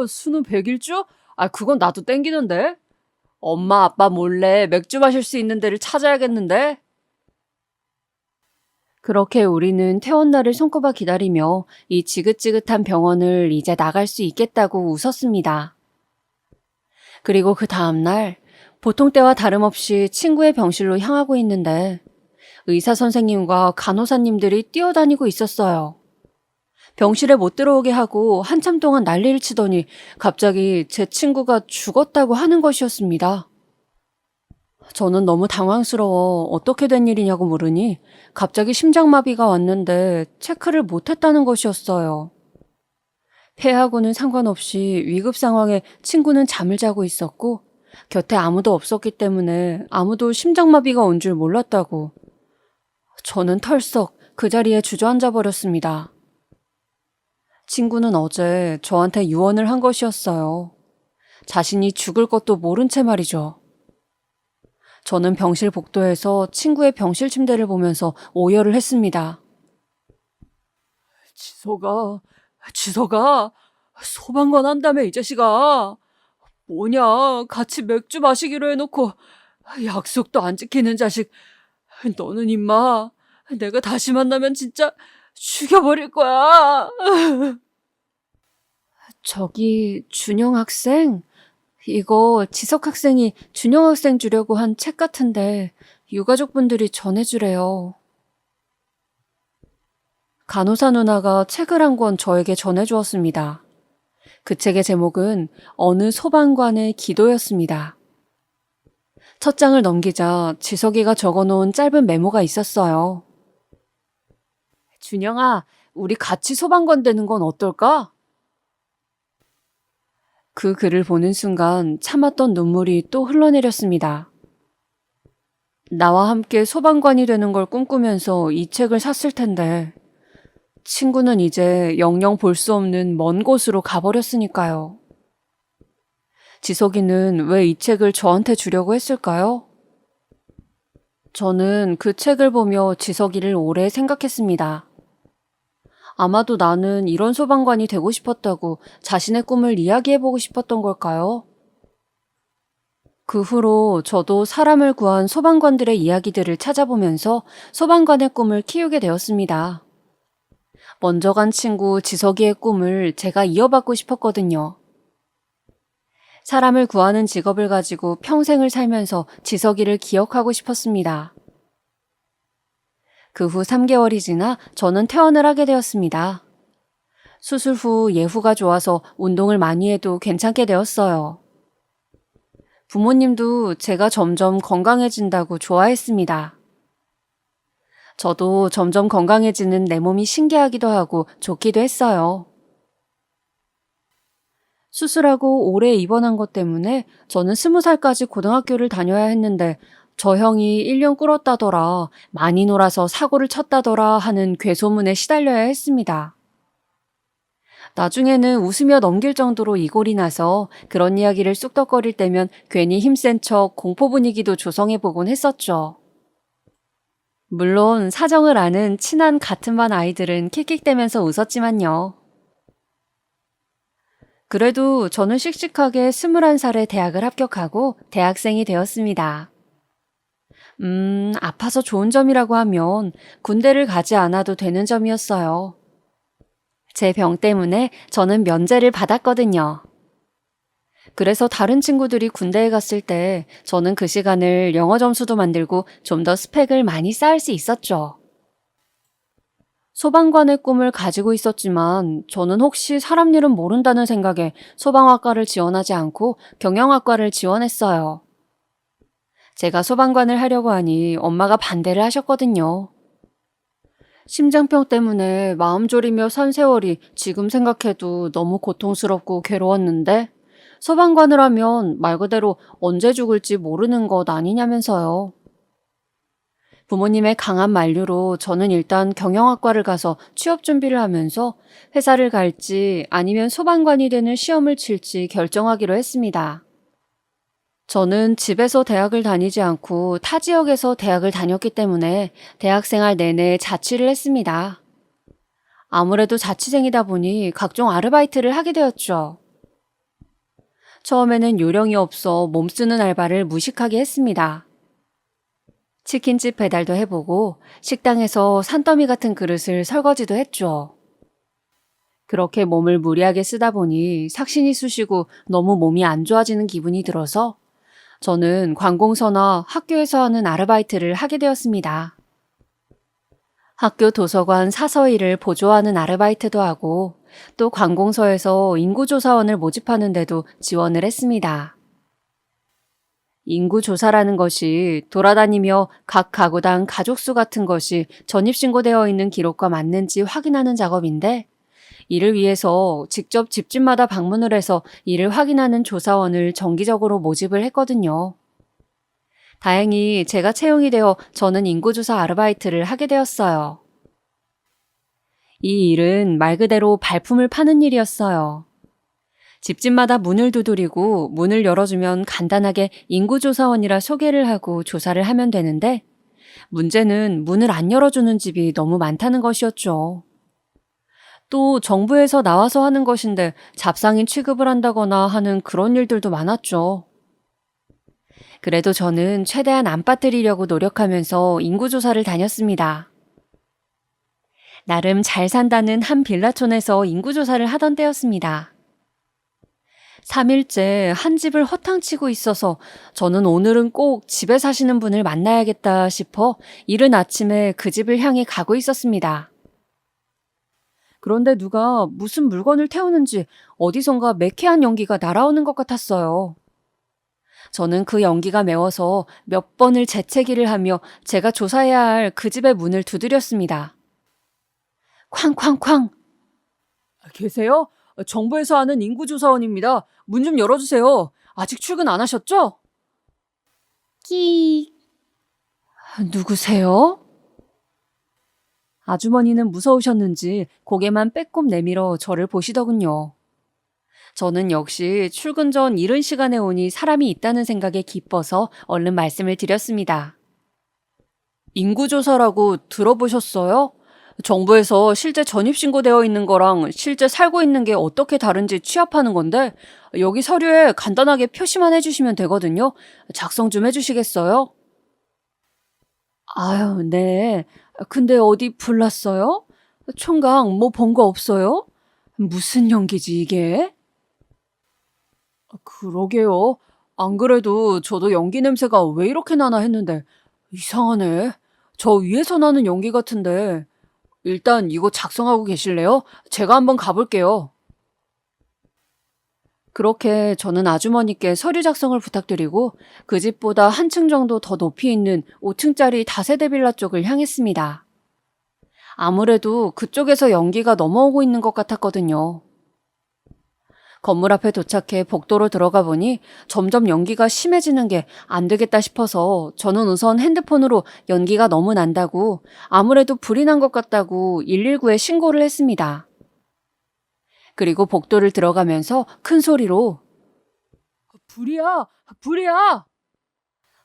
수능 100일주? 아, 그건 나도 땡기는데. 엄마, 아빠 몰래 맥주 마실 수 있는 데를 찾아야겠는데? 그렇게 우리는 퇴원 날을 손꼽아 기다리며 이 지긋지긋한 병원을 이제 나갈 수 있겠다고 웃었습니다. 그리고 그 다음날 보통 때와 다름없이 친구의 병실로 향하고 있는데 의사 선생님과 간호사님들이 뛰어다니고 있었어요. 병실에 못 들어오게 하고 한참 동안 난리를 치더니 갑자기 제 친구가 죽었다고 하는 것이었습니다. 저는 너무 당황스러워 어떻게 된 일이냐고 물으니 갑자기 심장마비가 왔는데 체크를 못했다는 것이었어요. 폐하고는 상관없이 위급 상황에 친구는 잠을 자고 있었고 곁에 아무도 없었기 때문에 아무도 심장마비가 온 줄 몰랐다고. 저는 털썩 그 자리에 주저앉아 버렸습니다. 친구는 어제 저한테 유언을 한 것이었어요. 자신이 죽을 것도 모른 채 말이죠. 저는 병실 복도에서 친구의 병실 침대를 보면서 오열을 했습니다. 지석아, 소방관 한다며 이 자식아. 뭐냐, 같이 맥주 마시기로 해놓고 약속도 안 지키는 자식. 너는 임마, 내가 다시 만나면 진짜 죽여버릴 거야. 저기 준영 학생? 이거 지석 학생이 준영 학생 주려고 한 책 같은데 유가족분들이 전해주래요. 간호사 누나가 책을 한 권 저에게 전해주었습니다. 그 책의 제목은 어느 소방관의 기도였습니다. 첫 장을 넘기자 지석이가 적어놓은 짧은 메모가 있었어요. 준영아, 우리 같이 소방관 되는 건 어떨까? 그 글을 보는 순간 참았던 눈물이 또 흘러내렸습니다. 나와 함께 소방관이 되는 걸 꿈꾸면서 이 책을 샀을 텐데 친구는 이제 영영 볼 수 없는 먼 곳으로 가버렸으니까요. 지석이는 왜 이 책을 저한테 주려고 했을까요? 저는 그 책을 보며 지석이를 오래 생각했습니다. 아마도 나는 이런 소방관이 되고 싶었다고 자신의 꿈을 이야기해보고 싶었던 걸까요? 그 후로 저도 사람을 구한 소방관들의 이야기들을 찾아보면서 소방관의 꿈을 키우게 되었습니다. 먼저 간 친구 지석이의 꿈을 제가 이어받고 싶었거든요. 사람을 구하는 직업을 가지고 평생을 살면서 지석이를 기억하고 싶었습니다. 그 후 3개월이 지나 저는 퇴원을 하게 되었습니다. 수술 후 예후가 좋아서 운동을 많이 해도 괜찮게 되었어요. 부모님도 제가 점점 건강해진다고 좋아했습니다. 저도 점점 건강해지는 내 몸이 신기하기도 하고 좋기도 했어요. 수술하고 오래 입원한 것 때문에 저는 20살까지 고등학교를 다녀야 했는데 저 형이 1년 꿇었다더라, 많이 놀아서 사고를 쳤다더라 하는 괴소문에 시달려야 했습니다. 나중에는 웃으며 넘길 정도로 이골이 나서 그런 이야기를 쑥덕거릴 때면 괜히 힘센 척 공포 분위기도 조성해보곤 했었죠. 물론 사정을 아는 친한 같은 반 아이들은 킥킥대면서 웃었지만요. 그래도 저는 씩씩하게 21살에 대학을 합격하고 대학생이 되었습니다. 아파서 좋은 점이라고 하면 군대를 가지 않아도 되는 점이었어요. 제 병 때문에 저는 면제를 받았거든요. 그래서 다른 친구들이 군대에 갔을 때 저는 그 시간을 영어 점수도 만들고 좀 더 스펙을 많이 쌓을 수 있었죠. 소방관의 꿈을 가지고 있었지만 저는 혹시 사람 일은 모른다는 생각에 소방학과를 지원하지 않고 경영학과를 지원했어요. 제가 소방관을 하려고 하니 엄마가 반대를 하셨거든요. 심장병 때문에 마음 졸이며 산 세월이 지금 생각해도 너무 고통스럽고 괴로웠는데 소방관을 하면 말 그대로 언제 죽을지 모르는 것 아니냐면서요. 부모님의 강한 만류로 저는 일단 경영학과를 가서 취업 준비를 하면서 회사를 갈지 아니면 소방관이 되는 시험을 칠지 결정하기로 했습니다. 저는 집에서 대학을 다니지 않고 타 지역에서 대학을 다녔기 때문에 대학생활 내내 자취를 했습니다. 아무래도 자취생이다 보니 각종 아르바이트를 하게 되었죠. 처음에는 요령이 없어 몸쓰는 알바를 무식하게 했습니다. 치킨집 배달도 해보고 식당에서 산더미 같은 그릇을 설거지도 했죠. 그렇게 몸을 무리하게 쓰다 보니 삭신이 쑤시고 너무 몸이 안 좋아지는 기분이 들어서 저는 관공서나 학교에서 하는 아르바이트를 하게 되었습니다. 학교 도서관 사서 일을 보조하는 아르바이트도 하고 또 관공서에서 인구조사원을 모집하는데도 지원을 했습니다. 인구조사라는 것이 돌아다니며 각 가구당 가족수 같은 것이 전입신고되어 있는 기록과 맞는지 확인하는 작업인데 이를 위해서 직접 집집마다 방문을 해서 이를 확인하는 조사원을 정기적으로 모집을 했거든요. 다행히 제가 채용이 되어 저는 인구조사 아르바이트를 하게 되었어요. 이 일은 말 그대로 발품을 파는 일이었어요. 집집마다 문을 두드리고 문을 열어주면 간단하게 인구조사원이라 소개를 하고 조사를 하면 되는데 문제는 문을 안 열어주는 집이 너무 많다는 것이었죠. 또 정부에서 나와서 하는 것인데 잡상인 취급을 한다거나 하는 그런 일들도 많았죠. 그래도 저는 최대한 안 빠뜨리려고 노력하면서 인구조사를 다녔습니다. 나름 잘 산다는 한 빌라촌에서 인구조사를 하던 때였습니다. 3일째 한 집을 허탕치고 있어서 저는 오늘은 꼭 집에 사시는 분을 만나야겠다 싶어 이른 아침에 그 집을 향해 가고 있었습니다. 그런데 누가 무슨 물건을 태우는지 어디선가 매캐한 연기가 날아오는 것 같았어요. 저는 그 연기가 매워서 몇 번을 재채기를 하며 제가 조사해야 할 그 집의 문을 두드렸습니다. 쾅쾅쾅! 계세요? 정부에서 하는 인구조사원입니다. 문 좀 열어주세요. 아직 출근 안 하셨죠? 끼... 누구세요? 아주머니는 무서우셨는지 고개만 빼꼼 내밀어 저를 보시더군요. 저는 역시 출근 전 이른 시간에 오니 사람이 있다는 생각에 기뻐서 얼른 말씀을 드렸습니다. 인구조사라고 들어보셨어요? 정부에서 실제 전입신고되어 있는 거랑 실제 살고 있는 게 어떻게 다른지 취합하는 건데 여기 서류에 간단하게 표시만 해주시면 되거든요. 작성 좀 해주시겠어요? 아유, 네. 근데 어디 불났어요? 총각 뭐 본 거 없어요? 무슨 연기지 이게? 그러게요. 안 그래도 저도 연기 냄새가 왜 이렇게 나나 했는데 이상하네. 저 위에서 나는 연기 같은데 일단 이거 작성하고 계실래요? 제가 한번 가볼게요. 그렇게 저는 아주머니께 서류 작성을 부탁드리고 그 집보다 한층 정도 더 높이 있는 5층짜리 다세대 빌라 쪽을 향했습니다. 아무래도 그쪽에서 연기가 넘어오고 있는 것 같았거든요. 건물 앞에 도착해 복도로 들어가 보니 점점 연기가 심해지는 게 안 되겠다 싶어서 저는 우선 핸드폰으로 연기가 너무 난다고 아무래도 불이 난 것 같다고 119에 신고를 했습니다. 그리고 복도를 들어가면서 큰 소리로 불이야! 불이야!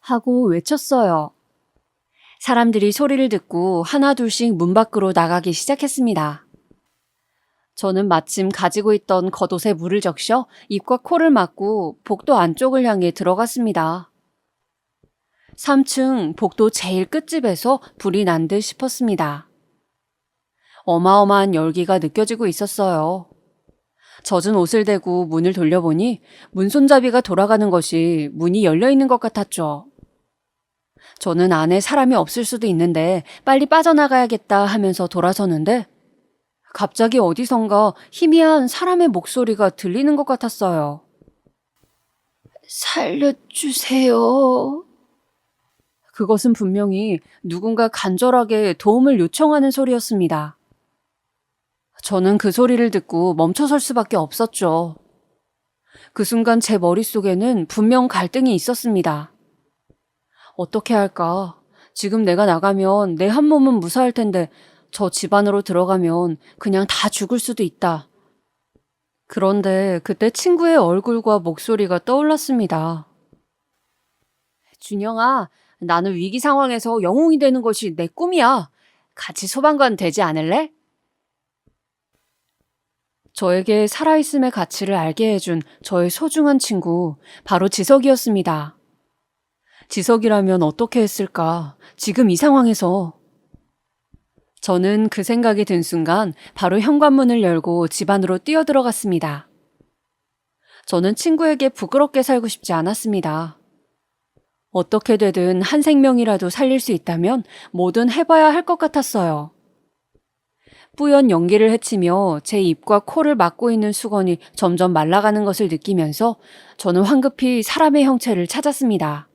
하고 외쳤어요. 사람들이 소리를 듣고 하나둘씩 문 밖으로 나가기 시작했습니다. 저는 마침 가지고 있던 겉옷에 물을 적셔 입과 코를 막고 복도 안쪽을 향해 들어갔습니다. 3층 복도 제일 끝집에서 불이 난 듯 싶었습니다. 어마어마한 열기가 느껴지고 있었어요. 젖은 옷을 대고 문을 돌려보니 문손잡이가 돌아가는 것이 문이 열려 있는 것 같았죠. 저는 안에 사람이 없을 수도 있는데 빨리 빠져나가야겠다 하면서 돌아서는데 갑자기 어디선가 희미한 사람의 목소리가 들리는 것 같았어요. 살려주세요. 그것은 분명히 누군가 간절하게 도움을 요청하는 소리였습니다. 저는 그 소리를 듣고 멈춰설 수밖에 없었죠. 그 순간 제 머릿속에는 분명 갈등이 있었습니다. 어떻게 할까? 지금 내가 나가면 내 한 몸은 무사할 텐데 저 집 안으로 들어가면 그냥 다 죽을 수도 있다. 그런데 그때 친구의 얼굴과 목소리가 떠올랐습니다. 준영아, 나는 위기 상황에서 영웅이 되는 것이 내 꿈이야. 같이 소방관 되지 않을래? 저에게 살아있음의 가치를 알게 해준 저의 소중한 친구, 바로 지석이었습니다. 지석이라면 어떻게 했을까? 지금 이 상황에서. 저는 그 생각이 든 순간 바로 현관문을 열고 집 안으로 뛰어들어갔습니다. 저는 친구에게 부끄럽게 살고 싶지 않았습니다. 어떻게 되든 한 생명이라도 살릴 수 있다면 뭐든 해봐야 할 것 같았어요. 뿌연 연기를 헤치며 제 입과 코를 막고 있는 수건이 점점 말라가는 것을 느끼면서 저는 황급히 사람의 형체를 찾았습니다.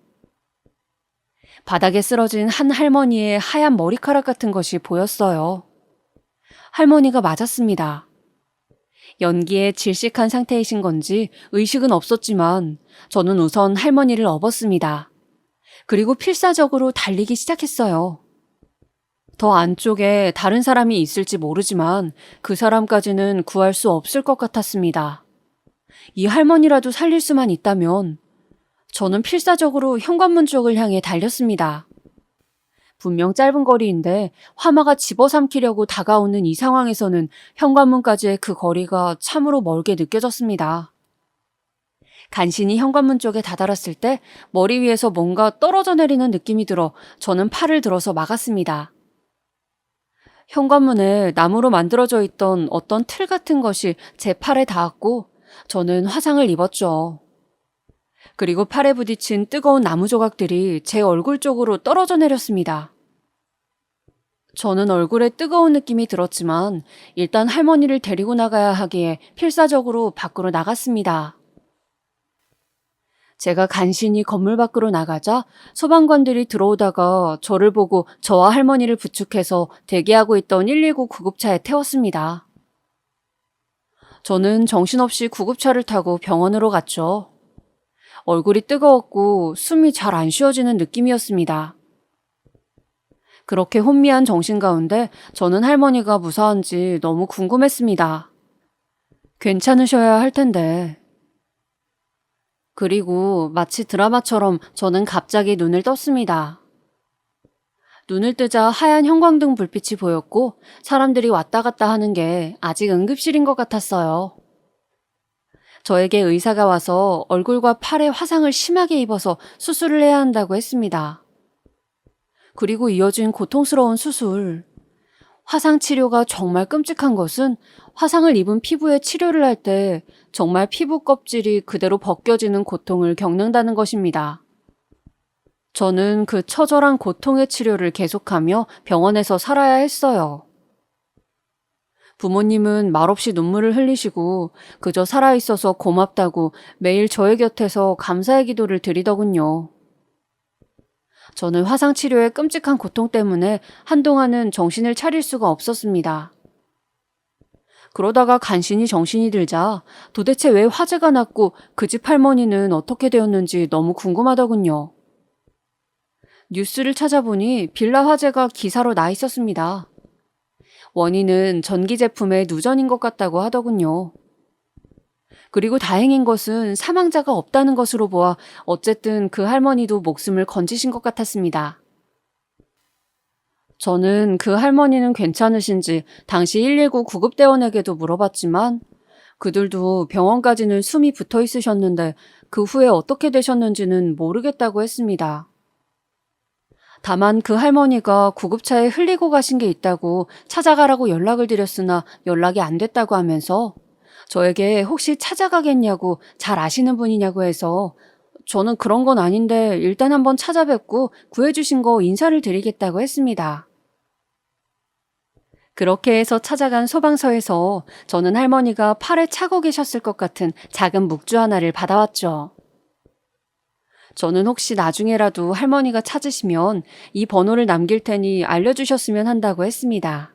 바닥에 쓰러진 한 할머니의 하얀 머리카락 같은 것이 보였어요. 할머니가 맞았습니다. 연기에 질식한 상태이신 건지 의식은 없었지만 저는 우선 할머니를 업었습니다. 그리고 필사적으로 달리기 시작했어요. 더 안쪽에 다른 사람이 있을지 모르지만 그 사람까지는 구할 수 없을 것 같았습니다. 이 할머니라도 살릴 수만 있다면 저는 필사적으로 현관문 쪽을 향해 달렸습니다. 분명 짧은 거리인데 화마가 집어삼키려고 다가오는 이 상황에서는 현관문까지의 그 거리가 참으로 멀게 느껴졌습니다. 간신히 현관문 쪽에 다다랐을 때 머리 위에서 뭔가 떨어져 내리는 느낌이 들어 저는 팔을 들어서 막았습니다. 현관문에 나무로 만들어져 있던 어떤 틀 같은 것이 제 팔에 닿았고 저는 화상을 입었죠. 그리고 팔에 부딪힌 뜨거운 나무 조각들이 제 얼굴 쪽으로 떨어져 내렸습니다. 저는 얼굴에 뜨거운 느낌이 들었지만 일단 할머니를 데리고 나가야 하기에 필사적으로 밖으로 나갔습니다. 제가 간신히 건물 밖으로 나가자 소방관들이 들어오다가 저를 보고 저와 할머니를 부축해서 대기하고 있던 119 구급차에 태웠습니다. 저는 정신없이 구급차를 타고 병원으로 갔죠. 얼굴이 뜨거웠고 숨이 잘 안 쉬어지는 느낌이었습니다. 그렇게 혼미한 정신 가운데 저는 할머니가 무사한지 너무 궁금했습니다. 괜찮으셔야 할 텐데. 그리고 마치 드라마처럼 저는 갑자기 눈을 떴습니다. 눈을 뜨자 하얀 형광등 불빛이 보였고 사람들이 왔다 갔다 하는 게 아직 응급실인 것 같았어요. 저에게 의사가 와서 얼굴과 팔에 화상을 심하게 입어서 수술을 해야 한다고 했습니다. 그리고 이어진 고통스러운 수술. 화상 치료가 정말 끔찍한 것은 화상을 입은 피부에 치료를 할 때 정말 피부 껍질이 그대로 벗겨지는 고통을 겪는다는 것입니다. 저는 그 처절한 고통의 치료를 계속하며 병원에서 살아야 했어요. 부모님은 말없이 눈물을 흘리시고 그저 살아있어서 고맙다고 매일 저의 곁에서 감사의 기도를 드리더군요. 저는 화상치료의 끔찍한 고통 때문에 한동안은 정신을 차릴 수가 없었습니다. 그러다가 간신히 정신이 들자 도대체 왜 화재가 났고 그 집 할머니는 어떻게 되었는지 너무 궁금하더군요. 뉴스를 찾아보니 빌라 화재가 기사로 나 있었습니다. 원인은 전기 제품의 누전인 것 같다고 하더군요. 그리고 다행인 것은 사망자가 없다는 것으로 보아 어쨌든 그 할머니도 목숨을 건지신 것 같았습니다. 저는 그 할머니는 괜찮으신지 당시 119 구급대원에게도 물어봤지만 그들도 병원까지는 숨이 붙어 있으셨는데 그 후에 어떻게 되셨는지는 모르겠다고 했습니다. 다만 그 할머니가 구급차에 흘리고 가신 게 있다고 찾아가라고 연락을 드렸으나 연락이 안 됐다고 하면서 저에게 혹시 찾아가겠냐고 잘 아시는 분이냐고 해서 저는 그런 건 아닌데 일단 한번 찾아뵙고 구해주신 거 인사를 드리겠다고 했습니다. 그렇게 해서 찾아간 소방서에서 저는 할머니가 팔에 차고 계셨을 것 같은 작은 묵주 하나를 받아왔죠. 저는 혹시 나중에라도 할머니가 찾으시면 이 번호를 남길 테니 알려주셨으면 한다고 했습니다.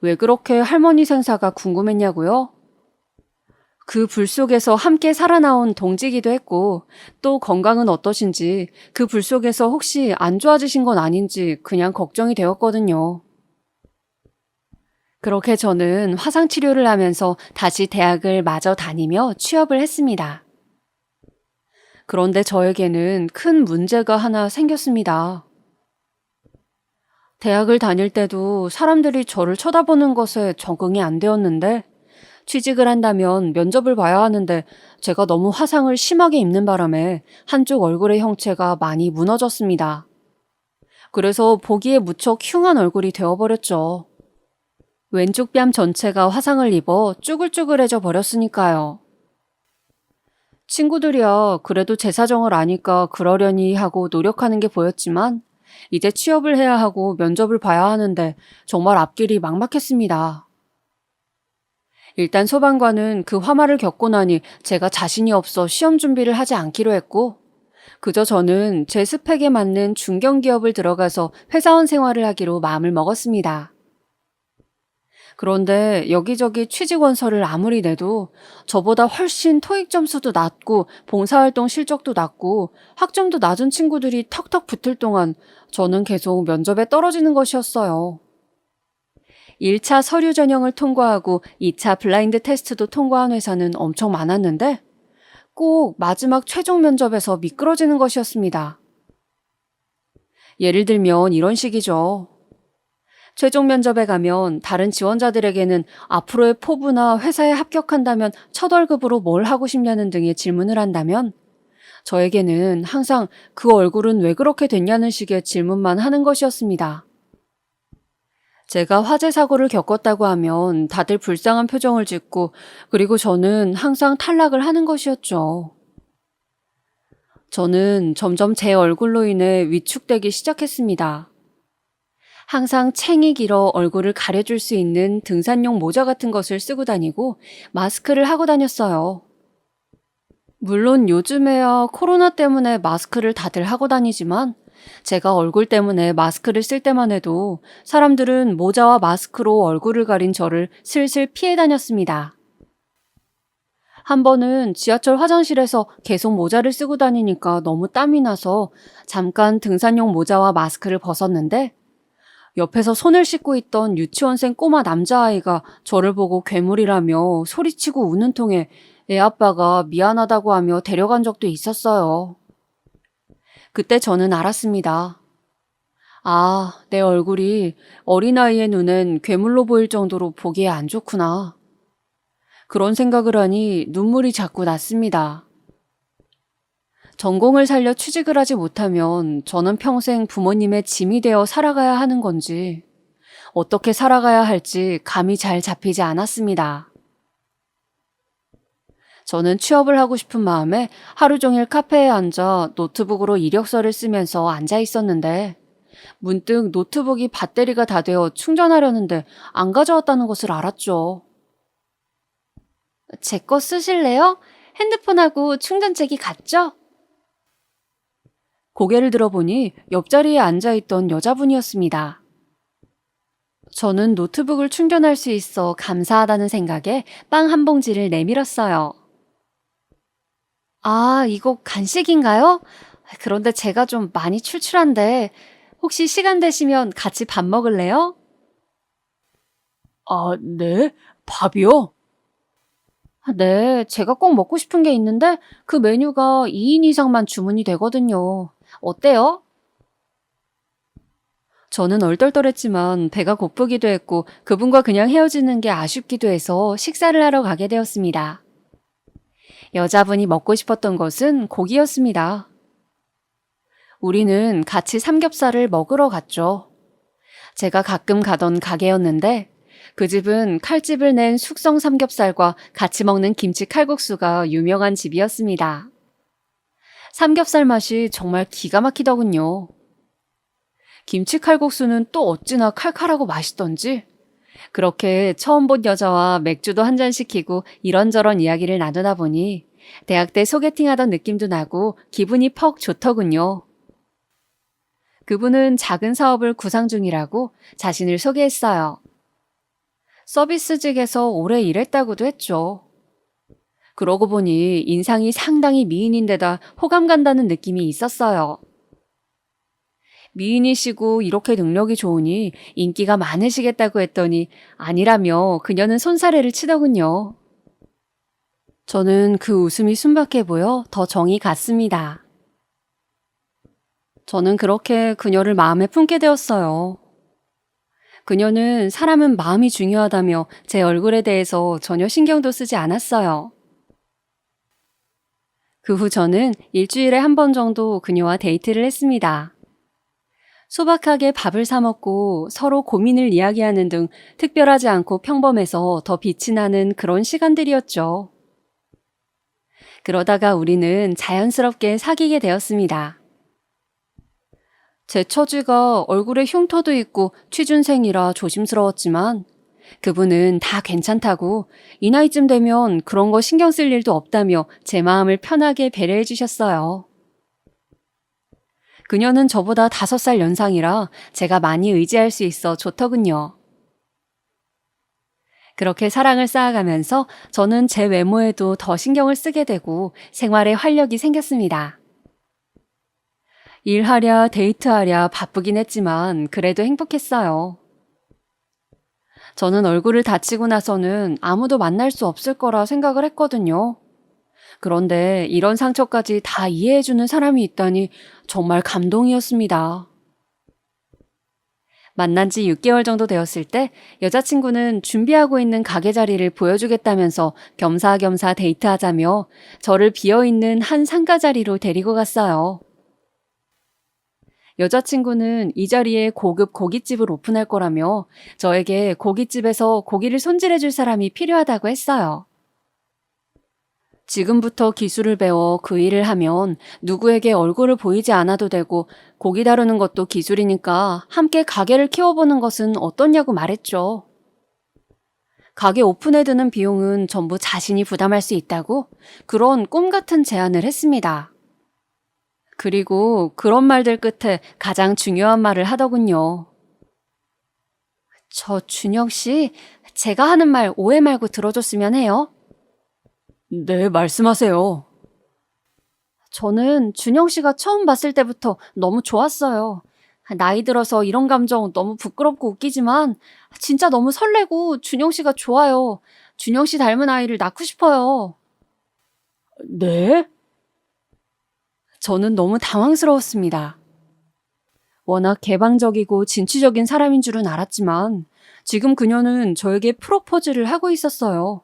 왜 그렇게 할머니 생사가 궁금했냐고요? 그 불 속에서 함께 살아나온 동지기도 했고 또 건강은 어떠신지 그 불 속에서 혹시 안 좋아지신 건 아닌지 그냥 걱정이 되었거든요. 그렇게 저는 화상치료를 하면서 다시 대학을 마저 다니며 취업을 했습니다. 그런데 저에게는 큰 문제가 하나 생겼습니다. 대학을 다닐 때도 사람들이 저를 쳐다보는 것에 적응이 안 되었는데 취직을 한다면 면접을 봐야 하는데 제가 너무 화상을 심하게 입는 바람에 한쪽 얼굴의 형체가 많이 무너졌습니다. 그래서 보기에 무척 흉한 얼굴이 되어버렸죠. 왼쪽 뺨 전체가 화상을 입어 쭈글쭈글해져 버렸으니까요. 친구들이야 그래도 제 사정을 아니까 그러려니 하고 노력하는 게 보였지만 이제 취업을 해야 하고 면접을 봐야 하는데 정말 앞길이 막막했습니다. 일단 소방관은 그 화마를 겪고 나니 제가 자신이 없어 시험 준비를 하지 않기로 했고 그저 저는 제 스펙에 맞는 중견기업을 들어가서 회사원 생활을 하기로 마음을 먹었습니다. 그런데 여기저기 취직원서를 아무리 내도 저보다 훨씬 토익 점수도 낮고 봉사활동 실적도 낮고 학점도 낮은 친구들이 턱턱 붙을 동안 저는 계속 면접에 떨어지는 것이었어요. 1차 서류 전형을 통과하고 2차 블라인드 테스트도 통과한 회사는 엄청 많았는데 꼭 마지막 최종 면접에서 미끄러지는 것이었습니다. 예를 들면 이런 식이죠. 최종 면접에 가면 다른 지원자들에게는 앞으로의 포부나 회사에 합격한다면 첫 월급으로 뭘 하고 싶냐는 등의 질문을 한다면 저에게는 항상 그 얼굴은 왜 그렇게 됐냐는 식의 질문만 하는 것이었습니다. 제가 화재 사고를 겪었다고 하면 다들 불쌍한 표정을 짓고 그리고 저는 항상 탈락을 하는 것이었죠. 저는 점점 제 얼굴로 인해 위축되기 시작했습니다. 항상 챙이 길어 얼굴을 가려줄 수 있는 등산용 모자 같은 것을 쓰고 다니고 마스크를 하고 다녔어요. 물론 요즘에야 코로나 때문에 마스크를 다들 하고 다니지만 제가 얼굴 때문에 마스크를 쓸 때만 해도 사람들은 모자와 마스크로 얼굴을 가린 저를 슬슬 피해 다녔습니다. 한 번은 지하철 화장실에서 계속 모자를 쓰고 다니니까 너무 땀이 나서 잠깐 등산용 모자와 마스크를 벗었는데 옆에서 손을 씻고 있던 유치원생 꼬마 남자아이가 저를 보고 괴물이라며 소리치고 우는 통에 애 아빠가 미안하다고 하며 데려간 적도 있었어요. 그때 저는 알았습니다. 아, 내 얼굴이 어린아이의 눈엔 괴물로 보일 정도로 보기에 안 좋구나. 그런 생각을 하니 눈물이 자꾸 났습니다. 전공을 살려 취직을 하지 못하면 저는 평생 부모님의 짐이 되어 살아가야 하는 건지 어떻게 살아가야 할지 감이 잘 잡히지 않았습니다. 저는 취업을 하고 싶은 마음에 하루 종일 카페에 앉아 노트북으로 이력서를 쓰면서 앉아 있었는데 문득 노트북이 배터리가 다 되어 충전하려는데 안 가져왔다는 것을 알았죠. 제 거 쓰실래요? 핸드폰하고 충전잭이 같죠? 고개를 들어보니 옆자리에 앉아있던 여자분이었습니다. 저는 노트북을 충전할 수 있어 감사하다는 생각에 빵 한 봉지를 내밀었어요. 아, 이거 간식인가요? 그런데 제가 좀 많이 출출한데 혹시 시간 되시면 같이 밥 먹을래요? 아, 네? 밥이요? 네, 제가 꼭 먹고 싶은 게 있는데 그 메뉴가 2인 이상만 주문이 되거든요. 어때요? 저는 얼떨떨했지만 배가 고프기도 했고 그분과 그냥 헤어지는 게 아쉽기도 해서 식사를 하러 가게 되었습니다. 여자분이 먹고 싶었던 것은 고기였습니다. 우리는 같이 삼겹살을 먹으러 갔죠. 제가 가끔 가던 가게였는데 그 집은 칼집을 낸 숙성 삼겹살과 같이 먹는 김치 칼국수가 유명한 집이었습니다. 삼겹살 맛이 정말 기가 막히더군요. 김치 칼국수는 또 어찌나 칼칼하고 맛있던지 그렇게 처음 본 여자와 맥주도 한 잔 시키고 이런저런 이야기를 나누다 보니 대학 때 소개팅하던 느낌도 나고 기분이 퍽 좋더군요. 그분은 작은 사업을 구상 중이라고 자신을 소개했어요. 서비스직에서 오래 일했다고도 했죠. 그러고 보니 인상이 상당히 미인인데다 호감 간다는 느낌이 있었어요. 미인이시고 이렇게 능력이 좋으니 인기가 많으시겠다고 했더니 아니라며 그녀는 손사래를 치더군요. 저는 그 웃음이 순박해 보여 더 정이 갔습니다. 저는 그렇게 그녀를 마음에 품게 되었어요. 그녀는 사람은 마음이 중요하다며 제 얼굴에 대해서 전혀 신경도 쓰지 않았어요. 그 후 저는 일주일에 한 번 정도 그녀와 데이트를 했습니다. 소박하게 밥을 사 먹고 서로 고민을 이야기하는 등 특별하지 않고 평범해서 더 빛이 나는 그런 시간들이었죠. 그러다가 우리는 자연스럽게 사귀게 되었습니다. 제 처지가 얼굴에 흉터도 있고 취준생이라 조심스러웠지만 그분은 다 괜찮다고 이 나이쯤 되면 그런 거 신경 쓸 일도 없다며 제 마음을 편하게 배려해 주셨어요. 그녀는 저보다 5살 연상이라 제가 많이 의지할 수 있어 좋더군요. 그렇게 사랑을 쌓아가면서 저는 제 외모에도 더 신경을 쓰게 되고 생활에 활력이 생겼습니다. 일하랴 데이트하랴 바쁘긴 했지만 그래도 행복했어요. 저는 얼굴을 다치고 나서는 아무도 만날 수 없을 거라 생각을 했거든요. 그런데 이런 상처까지 다 이해해주는 사람이 있다니 정말 감동이었습니다. 만난 지 6개월 정도 되었을 때 여자친구는 준비하고 있는 가게 자리를 보여주겠다면서 겸사겸사 데이트하자며 저를 비어있는 한 상가 자리로 데리고 갔어요. 여자친구는 이 자리에 고급 고깃집을 오픈할 거라며 저에게 고깃집에서 고기를 손질해줄 사람이 필요하다고 했어요. 지금부터 기술을 배워 그 일을 하면 누구에게 얼굴을 보이지 않아도 되고 고기 다루는 것도 기술이니까 함께 가게를 키워보는 것은 어떻냐고 말했죠. 가게 오픈에 드는 비용은 전부 자신이 부담할 수 있다고 그런 꿈 같은 제안을 했습니다. 그리고 그런 말들 끝에 가장 중요한 말을 하더군요. 저 준영 씨, 제가 하는 말 오해 말고 들어줬으면 해요. 네, 말씀하세요. 저는 준영 씨가 처음 봤을 때부터 너무 좋았어요. 나이 들어서 이런 감정 너무 부끄럽고 웃기지만 진짜 너무 설레고 준영 씨가 좋아요. 준영 씨 닮은 아이를 낳고 싶어요. 네? 저는 너무 당황스러웠습니다. 워낙 개방적이고 진취적인 사람인 줄은 알았지만 지금 그녀는 저에게 프로포즈를 하고 있었어요.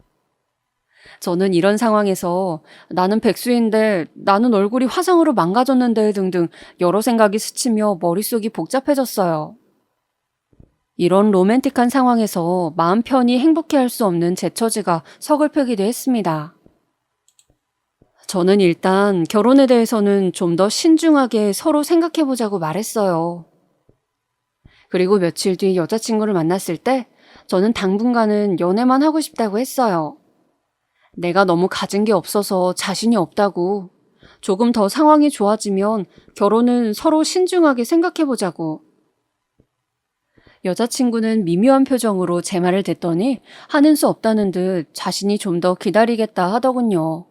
저는 이런 상황에서 나는 백수인데 나는 얼굴이 화상으로 망가졌는데 등등 여러 생각이 스치며 머릿속이 복잡해졌어요. 이런 로맨틱한 상황에서 마음 편히 행복해할 수 없는 제 처지가 서글프기도 했습니다. 저는 일단 결혼에 대해서는 좀 더 신중하게 서로 생각해보자고 말했어요. 그리고 며칠 뒤 여자친구를 만났을 때 저는 당분간은 연애만 하고 싶다고 했어요. 내가 너무 가진 게 없어서 자신이 없다고. 조금 더 상황이 좋아지면 결혼은 서로 신중하게 생각해보자고. 여자친구는 미묘한 표정으로 제 말을 듣더니 하는 수 없다는 듯 자신이 좀 더 기다리겠다 하더군요.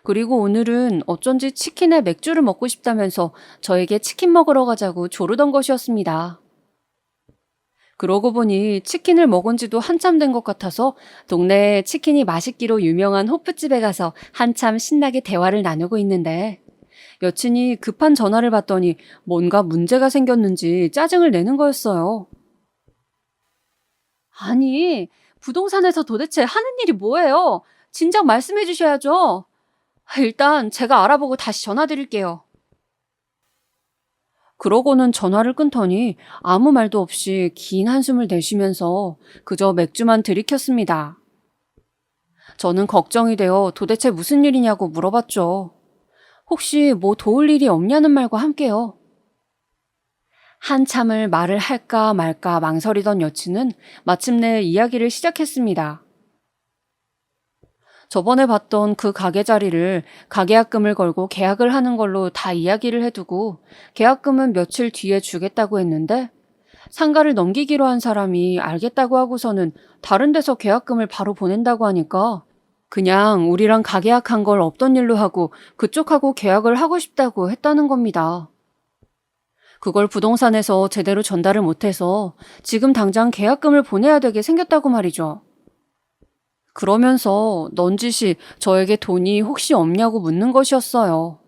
그리고 오늘은 어쩐지 치킨에 맥주를 먹고 싶다면서 저에게 치킨 먹으러 가자고 조르던 것이었습니다. 그러고 보니 치킨을 먹은 지도 한참 된 것 같아서 동네에 치킨이 맛있기로 유명한 호프집에 가서 한참 신나게 대화를 나누고 있는데 여친이 급한 전화를 받더니 뭔가 문제가 생겼는지 짜증을 내는 거였어요. 아니, 부동산에서 도대체 하는 일이 뭐예요? 진작 말씀해 주셔야죠. 일단 제가 알아보고 다시 전화 드릴게요. 그러고는 전화를 끊더니 아무 말도 없이 긴 한숨을 내쉬면서 그저 맥주만 들이켰습니다. 저는 걱정이 되어 도대체 무슨 일이냐고 물어봤죠. 혹시 뭐 도울 일이 없냐는 말과 함께요. 한참을 말을 할까 말까 망설이던 여친은 마침내 이야기를 시작했습니다. 저번에 봤던 그 가게 자리를 가계약금을 걸고 계약을 하는 걸로 다 이야기를 해두고 계약금은 며칠 뒤에 주겠다고 했는데 상가를 넘기기로 한 사람이 알겠다고 하고서는 다른 데서 계약금을 바로 보낸다고 하니까 그냥 우리랑 가계약한 걸 없던 일로 하고 그쪽하고 계약을 하고 싶다고 했다는 겁니다. 그걸 부동산에서 제대로 전달을 못해서 지금 당장 계약금을 보내야 되게 생겼다고 말이죠. 그러면서 넌지시 저에게 돈이 혹시 없냐고 묻는 것이었어요.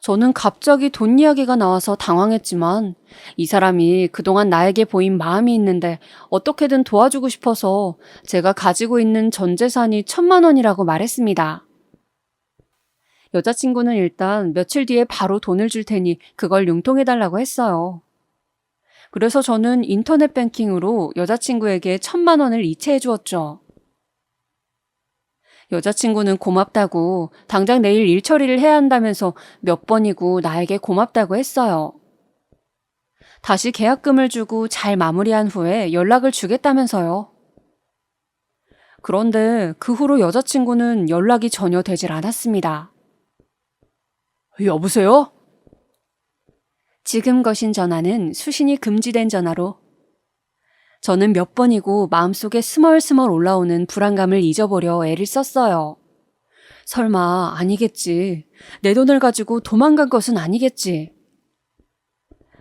저는 갑자기 돈 이야기가 나와서 당황했지만 이 사람이 그동안 나에게 보인 마음이 있는데 어떻게든 도와주고 싶어서 제가 가지고 있는 전 재산이 1,000만 원이라고 말했습니다. 여자친구는 일단 며칠 뒤에 바로 돈을 줄 테니 그걸 융통해달라고 했어요. 그래서 저는 인터넷 뱅킹으로 여자친구에게 1,000만 원을 이체해 주었죠. 여자친구는 고맙다고 당장 내일 일 처리를 해야 한다면서 몇 번이고 나에게 고맙다고 했어요. 다시 계약금을 주고 잘 마무리한 후에 연락을 주겠다면서요. 그런데 그 후로 여자친구는 연락이 전혀 되질 않았습니다. 여보세요? 지금 거신 전화는 수신이 금지된 전화로. 저는 몇 번이고 마음속에 스멀스멀 올라오는 불안감을 잊어보려 애를 썼어요. 설마 아니겠지. 내 돈을 가지고 도망간 것은 아니겠지.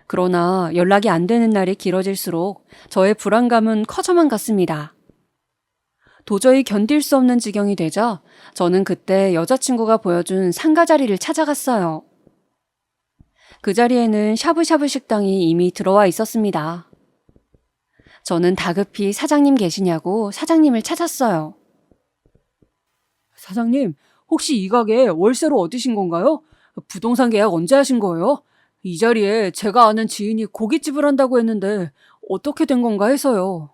그러나 연락이 안 되는 날이 길어질수록 저의 불안감은 커져만 갔습니다. 도저히 견딜 수 없는 지경이 되자 저는 그때 여자친구가 보여준 상가 자리를 찾아갔어요. 그 자리에는 샤브샤브 식당이 이미 들어와 있었습니다. 저는 다급히 사장님 계시냐고 사장님을 찾았어요. 사장님, 혹시 이 가게 월세로 얻으신 건가요? 부동산 계약 언제 하신 거예요? 이 자리에 제가 아는 지인이 고깃집을 한다고 했는데 어떻게 된 건가 해서요.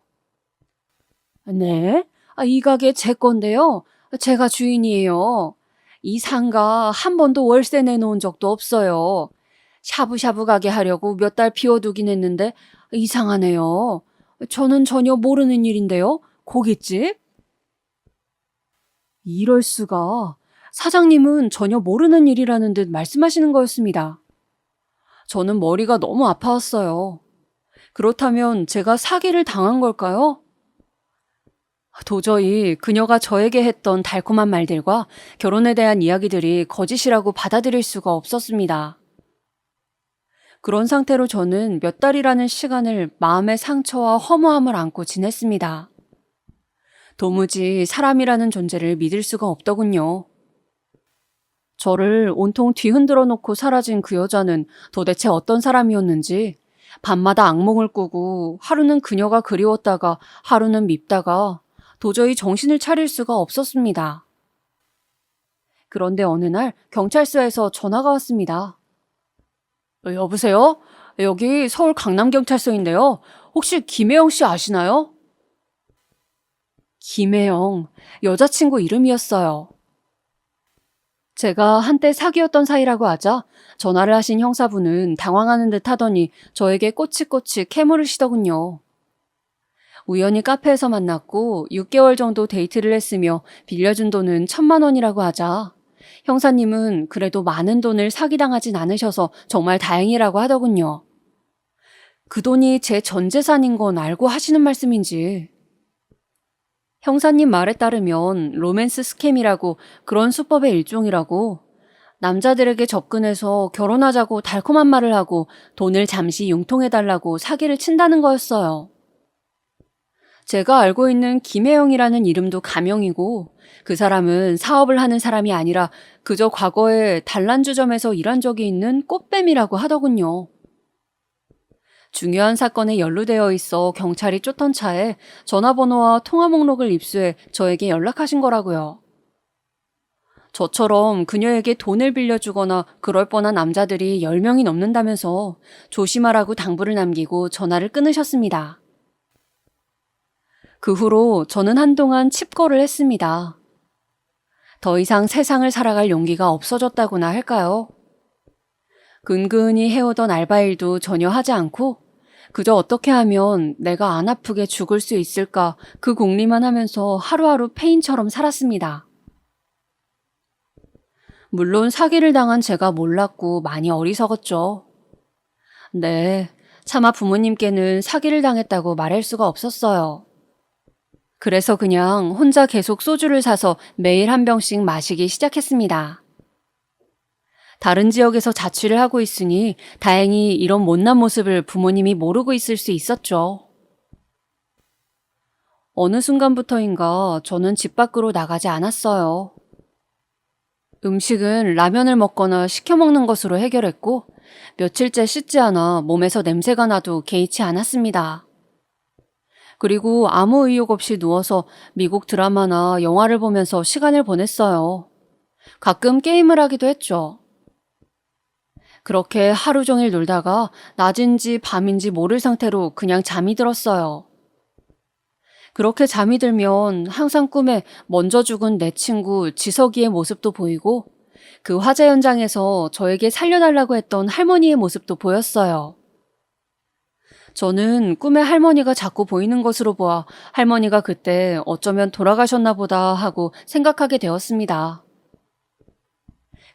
네? 이 가게 제 건데요. 제가 주인이에요. 이 상가 한 번도 월세 내놓은 적도 없어요. 샤브샤브 가게 하려고 몇 달 비워두긴 했는데 이상하네요. 저는 전혀 모르는 일인데요. 고깃집? 이럴 수가. 사장님은 전혀 모르는 일이라는 듯 말씀하시는 거였습니다. 저는 머리가 너무 아파왔어요. 그렇다면 제가 사기를 당한 걸까요? 도저히 그녀가 저에게 했던 달콤한 말들과 결혼에 대한 이야기들이 거짓이라고 받아들일 수가 없었습니다. 그런 상태로 저는 몇 달이라는 시간을 마음의 상처와 허무함을 안고 지냈습니다. 도무지 사람이라는 존재를 믿을 수가 없더군요. 저를 온통 뒤흔들어 놓고 사라진 그 여자는 도대체 어떤 사람이었는지 밤마다 악몽을 꾸고 하루는 그녀가 그리웠다가 하루는 밉다가 도저히 정신을 차릴 수가 없었습니다. 그런데 어느 날 경찰서에서 전화가 왔습니다. 여보세요? 여기 서울 강남경찰서인데요. 혹시 김혜영 씨 아시나요? 김혜영, 여자친구 이름이었어요. 제가 한때 사귀었던 사이라고 하자 전화를 하신 형사분은 당황하는 듯 하더니 저에게 꼬치꼬치 캐물으시더군요. 우연히 카페에서 만났고 6개월 정도 데이트를 했으며 빌려준 돈은 1,000만 원이라고 하자 형사님은 그래도 많은 돈을 사기당하진 않으셔서 정말 다행이라고 하더군요. 그 돈이 제 전 재산인 건 알고 하시는 말씀인지. 형사님 말에 따르면 로맨스 스캠이라고 그런 수법의 일종이라고 남자들에게 접근해서 결혼하자고 달콤한 말을 하고 돈을 잠시 융통해달라고 사기를 친다는 거였어요. 제가 알고 있는 김혜영이라는 이름도 가명이고 그 사람은 사업을 하는 사람이 아니라 그저 과거에 단란주점에서 일한 적이 있는 꽃뱀이라고 하더군요. 중요한 사건에 연루되어 있어 경찰이 쫓던 차에 전화번호와 통화 목록을 입수해 저에게 연락하신 거라고요. 저처럼 그녀에게 돈을 빌려주거나 그럴 뻔한 남자들이 10명이 넘는다면서 조심하라고 당부를 남기고 전화를 끊으셨습니다. 그 후로 저는 한동안 칩거를 했습니다. 더 이상 세상을 살아갈 용기가 없어졌다고나 할까요? 근근히 해오던 알바일도 전혀 하지 않고 그저 어떻게 하면 내가 안 아프게 죽을 수 있을까 그 궁리만 하면서 하루하루 페인처럼 살았습니다. 물론 사기를 당한 제가 몰랐고 많이 어리석었죠. 네, 차마 부모님께는 사기를 당했다고 말할 수가 없었어요. 그래서 그냥 혼자 계속 소주를 사서 매일 한 병씩 마시기 시작했습니다. 다른 지역에서 자취를 하고 있으니 다행히 이런 못난 모습을 부모님이 모르고 있을 수 있었죠. 어느 순간부터인가 저는 집 밖으로 나가지 않았어요. 음식은 라면을 먹거나 시켜 먹는 것으로 해결했고 며칠째 씻지 않아 몸에서 냄새가 나도 개의치 않았습니다. 그리고 아무 의욕 없이 누워서 미국 드라마나 영화를 보면서 시간을 보냈어요. 가끔 게임을 하기도 했죠. 그렇게 하루 종일 놀다가 낮인지 밤인지 모를 상태로 그냥 잠이 들었어요. 그렇게 잠이 들면 항상 꿈에 먼저 죽은 내 친구 지석이의 모습도 보이고 그 화재 현장에서 저에게 살려달라고 했던 할머니의 모습도 보였어요. 저는 꿈에 할머니가 자꾸 보이는 것으로 보아 할머니가 그때 어쩌면 돌아가셨나 보다 하고 생각하게 되었습니다.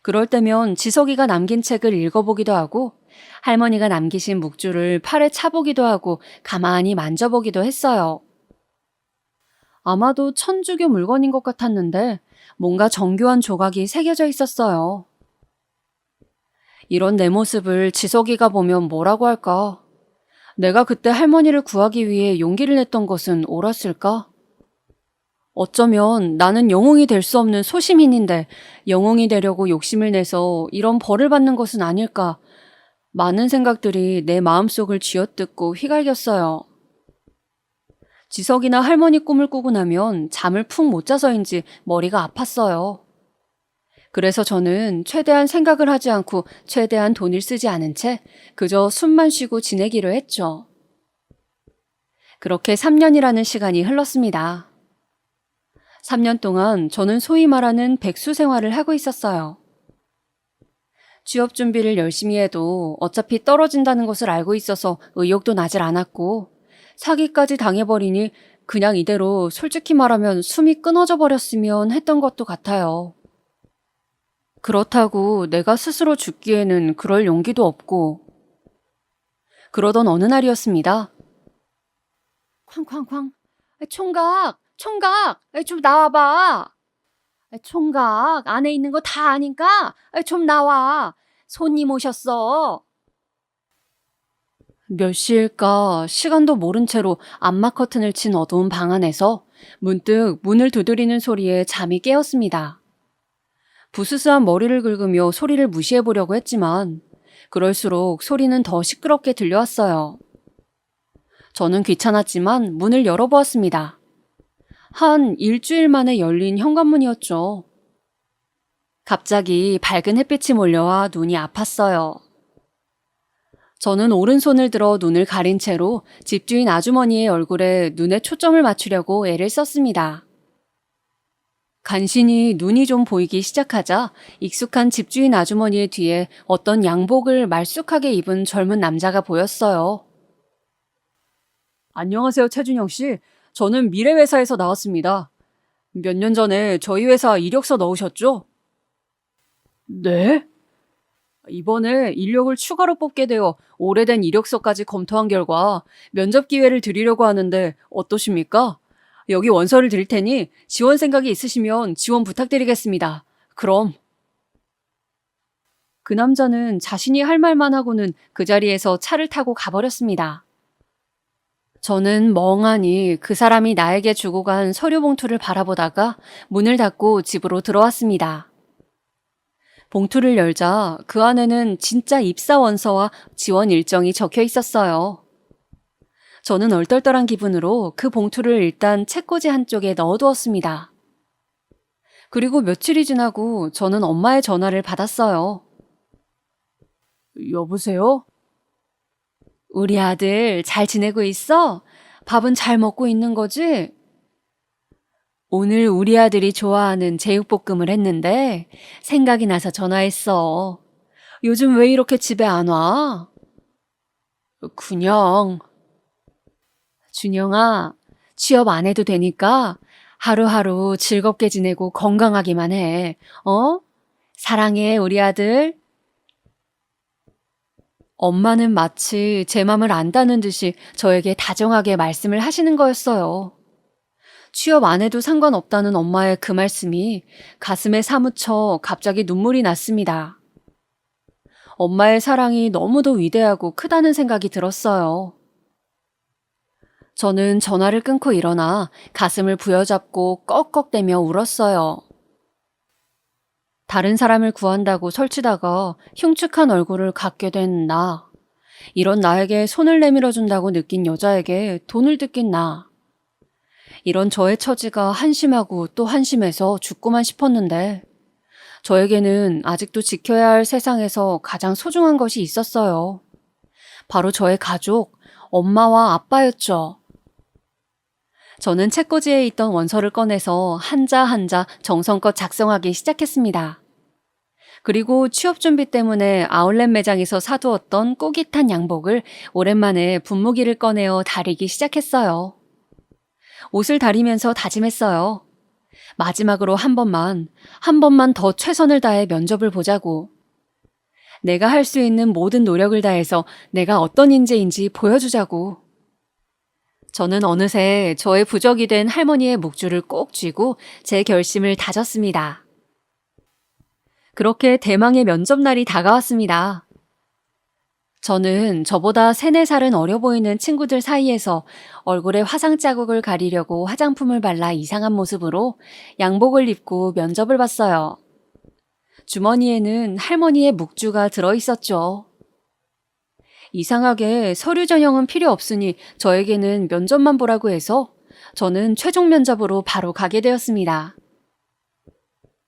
그럴 때면 지석이가 남긴 책을 읽어보기도 하고 할머니가 남기신 묵주를 팔에 차보기도 하고 가만히 만져보기도 했어요. 아마도 천주교 물건인 것 같았는데 뭔가 정교한 조각이 새겨져 있었어요. 이런 내 모습을 지석이가 보면 뭐라고 할까? 내가 그때 할머니를 구하기 위해 용기를 냈던 것은 옳았을까? 어쩌면 나는 영웅이 될 수 없는 소시민인데 영웅이 되려고 욕심을 내서 이런 벌을 받는 것은 아닐까? 많은 생각들이 내 마음속을 쥐어뜯고 휘갈겼어요. 지석이나 할머니 꿈을 꾸고 나면 잠을 푹 못 자서인지 머리가 아팠어요. 그래서 저는 최대한 생각을 하지 않고 최대한 돈을 쓰지 않은 채 그저 숨만 쉬고 지내기로 했죠. 그렇게 3년이라는 시간이 흘렀습니다. 3년 동안 저는 소위 말하는 백수 생활을 하고 있었어요. 취업 준비를 열심히 해도 어차피 떨어진다는 것을 알고 있어서 의욕도 나질 않았고 사기까지 당해버리니 그냥 이대로 솔직히 말하면 숨이 끊어져 버렸으면 했던 것도 같아요. 그렇다고 내가 스스로 죽기에는 그럴 용기도 없고. 그러던 어느 날이었습니다. 쾅쾅쾅. 총각! 총각! 좀 나와봐! 총각! 안에 있는 거 다 아니까 좀 나와! 손님 오셨어! 몇 시일까 시간도 모른 채로 암막 커튼을 친 어두운 방 안에서 문득 문을 두드리는 소리에 잠이 깨었습니다. 부스스한 머리를 긁으며 소리를 무시해보려고 했지만 그럴수록 소리는 더 시끄럽게 들려왔어요. 저는 귀찮았지만 문을 열어보았습니다. 한 일주일 만에 열린 현관문이었죠. 갑자기 밝은 햇빛이 몰려와 눈이 아팠어요. 저는 오른손을 들어 눈을 가린 채로 집주인 아주머니의 얼굴에 눈에 초점을 맞추려고 애를 썼습니다. 간신히 눈이 좀 보이기 시작하자 익숙한 집주인 아주머니의 뒤에 어떤 양복을 말쑥하게 입은 젊은 남자가 보였어요. 안녕하세요, 최준영 씨. 저는 미래회사에서 나왔습니다. 몇 년 전에 저희 회사 이력서 넣으셨죠? 네? 이번에 인력을 추가로 뽑게 되어 오래된 이력서까지 검토한 결과 면접 기회를 드리려고 하는데 어떠십니까? 여기 원서를 드릴 테니 지원 생각이 있으시면 지원 부탁드리겠습니다. 그럼. 그 남자는 자신이 할 말만 하고는 그 자리에서 차를 타고 가버렸습니다. 저는 멍하니 그 사람이 나에게 주고 간 서류 봉투를 바라보다가 문을 닫고 집으로 들어왔습니다. 봉투를 열자 그 안에는 진짜 입사 원서와 지원 일정이 적혀 있었어요. 저는 얼떨떨한 기분으로 그 봉투를 일단 책꽂이 한쪽에 넣어두었습니다. 그리고 며칠이 지나고 저는 엄마의 전화를 받았어요. 여보세요? 우리 아들 잘 지내고 있어? 밥은 잘 먹고 있는 거지? 오늘 우리 아들이 좋아하는 제육볶음을 했는데 생각이 나서 전화했어. 요즘 왜 이렇게 집에 안 와? 그냥. 준영아, 취업 안 해도 되니까 하루하루 즐겁게 지내고 건강하기만 해. 어? 사랑해, 우리 아들. 엄마는 마치 제 맘을 안다는 듯이 저에게 다정하게 말씀을 하시는 거였어요. 취업 안 해도 상관없다는 엄마의 그 말씀이 가슴에 사무쳐 갑자기 눈물이 났습니다. 엄마의 사랑이 너무도 위대하고 크다는 생각이 들었어요. 저는 전화를 끊고 일어나 가슴을 부여잡고 꺽꺽대며 울었어요. 다른 사람을 구한다고 설치다가 흉측한 얼굴을 갖게 된 나. 이런 나에게 손을 내밀어준다고 느낀 여자에게 돈을 뜯긴 나. 이런 저의 처지가 한심하고 또 한심해서 죽고만 싶었는데 저에게는 아직도 지켜야 할 세상에서 가장 소중한 것이 있었어요. 바로 저의 가족, 엄마와 아빠였죠. 저는 책꽂이에 있던 원서를 꺼내서 한자 한자 정성껏 작성하기 시작했습니다. 그리고 취업 준비 때문에 아울렛 매장에서 사두었던 꼬깃한 양복을 오랜만에 분무기를 꺼내어 다리기 시작했어요. 옷을 다리면서 다짐했어요. 마지막으로 한 번만 더 최선을 다해 면접을 보자고. 내가 할 수 있는 모든 노력을 다해서 내가 어떤 인재인지 보여주자고. 저는 어느새 저의 부적이 된 할머니의 묵주를 꼭 쥐고 제 결심을 다졌습니다. 그렇게 대망의 면접날이 다가왔습니다. 저는 저보다 3, 4살은 어려 보이는 친구들 사이에서 얼굴에 화상 자국을 가리려고 화장품을 발라 이상한 모습으로 양복을 입고 면접을 봤어요. 주머니에는 할머니의 묵주가 들어있었죠. 이상하게 서류 전형은 필요 없으니 저에게는 면접만 보라고 해서 저는 최종 면접으로 바로 가게 되었습니다.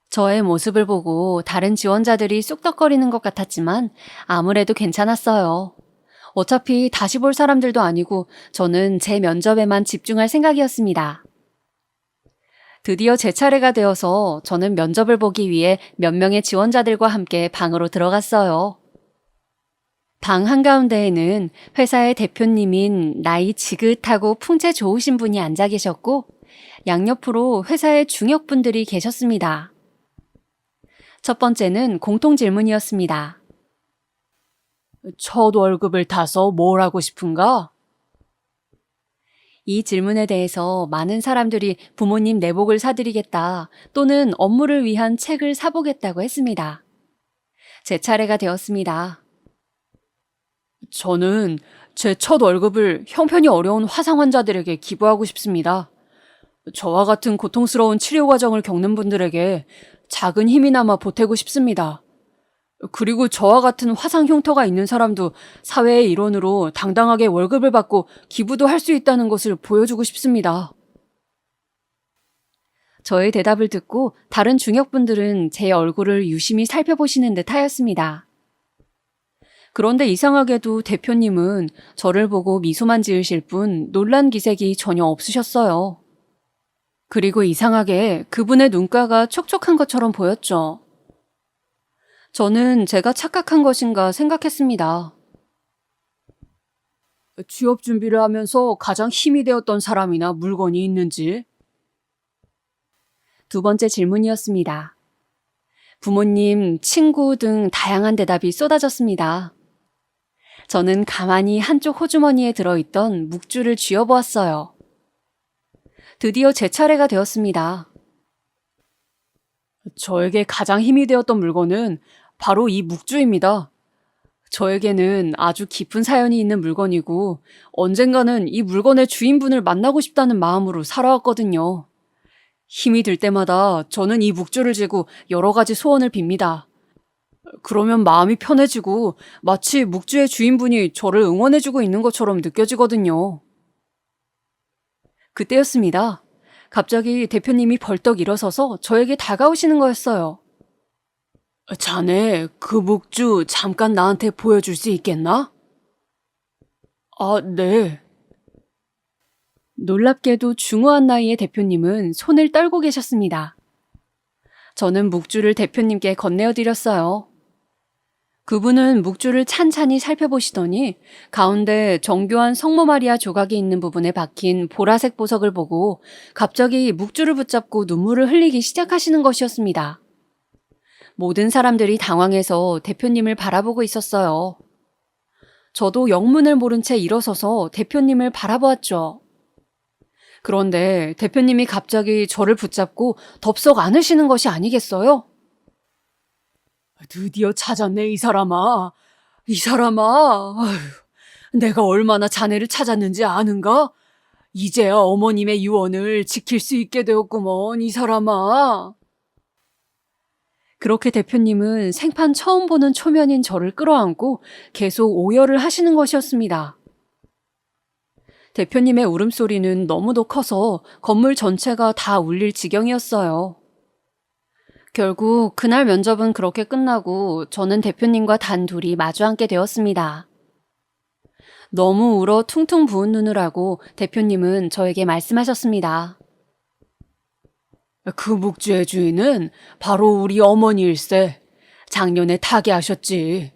저의 모습을 보고 다른 지원자들이 쑥덕거리는 것 같았지만 아무래도 괜찮았어요. 어차피 다시 볼 사람들도 아니고 저는 제 면접에만 집중할 생각이었습니다. 드디어 제 차례가 되어서 저는 면접을 보기 위해 몇 명의 지원자들과 함께 방으로 들어갔어요. 방 한가운데에는 회사의 대표님인 나이 지긋하고 풍채 좋으신 분이 앉아 계셨고 양옆으로 회사의 중역분들이 계셨습니다. 첫 번째는 공통 질문이었습니다. 첫 월급을 타서 뭘 하고 싶은가? 이 질문에 대해서 많은 사람들이 부모님 내복을 사드리겠다 또는 업무를 위한 책을 사보겠다고 했습니다. 제 차례가 되었습니다. 저는 제 첫 월급을 형편이 어려운 화상 환자들에게 기부하고 싶습니다. 저와 같은 고통스러운 치료 과정을 겪는 분들에게 작은 힘이나마 보태고 싶습니다. 그리고 저와 같은 화상 흉터가 있는 사람도 사회의 일원으로 당당하게 월급을 받고 기부도 할 수 있다는 것을 보여주고 싶습니다. 저의 대답을 듣고 다른 중역분들은 제 얼굴을 유심히 살펴보시는 듯 하였습니다. 그런데 이상하게도 대표님은 저를 보고 미소만 지으실 뿐 놀란 기색이 전혀 없으셨어요. 그리고 이상하게 그분의 눈가가 촉촉한 것처럼 보였죠. 저는 제가 착각한 것인가 생각했습니다. 취업 준비를 하면서 가장 힘이 되었던 사람이나 물건이 있는지? 두 번째 질문이었습니다. 부모님, 친구 등 다양한 대답이 쏟아졌습니다. 저는 가만히 한쪽 호주머니에 들어있던 묵주를 쥐어보았어요. 드디어 제 차례가 되었습니다. 저에게 가장 힘이 되었던 물건은 바로 이 묵주입니다. 저에게는 아주 깊은 사연이 있는 물건이고 언젠가는 이 물건의 주인분을 만나고 싶다는 마음으로 살아왔거든요. 힘이 들 때마다 저는 이 묵주를 쥐고 여러 가지 소원을 빕니다. 그러면 마음이 편해지고 마치 묵주의 주인분이 저를 응원해주고 있는 것처럼 느껴지거든요. 그때였습니다. 갑자기 대표님이 벌떡 일어서서 저에게 다가오시는 거였어요. 자네, 그 묵주 잠깐 나한테 보여줄 수 있겠나? 아, 네. 놀랍게도 중후한 나이의 대표님은 손을 떨고 계셨습니다. 저는 묵주를 대표님께 건네어 드렸어요. 그분은 묵주를 찬찬히 살펴보시더니 가운데 정교한 성모 마리아 조각이 있는 부분에 박힌 보라색 보석을 보고 갑자기 묵주를 붙잡고 눈물을 흘리기 시작하시는 것이었습니다. 모든 사람들이 당황해서 대표님을 바라보고 있었어요. 저도 영문을 모른 채 일어서서 대표님을 바라보았죠. 그런데 대표님이 갑자기 저를 붙잡고 덥석 안으시는 것이 아니겠어요? 드디어 찾았네, 이 사람아. 이 사람아. 아휴, 내가 얼마나 자네를 찾았는지 아는가? 이제야 어머님의 유언을 지킬 수 있게 되었구먼, 이 사람아. 그렇게 대표님은 생판 처음 보는 초면인 저를 끌어안고 계속 오열을 하시는 것이었습니다. 대표님의 울음소리는 너무도 커서 건물 전체가 다 울릴 지경이었어요. 결국 그날 면접은 그렇게 끝나고 저는 대표님과 단둘이 마주 앉게 되었습니다. 너무 울어 퉁퉁 부은 눈을 하고 대표님은 저에게 말씀하셨습니다. 그 묵주의 주인은 바로 우리 어머니일세. 작년에 타계하셨지.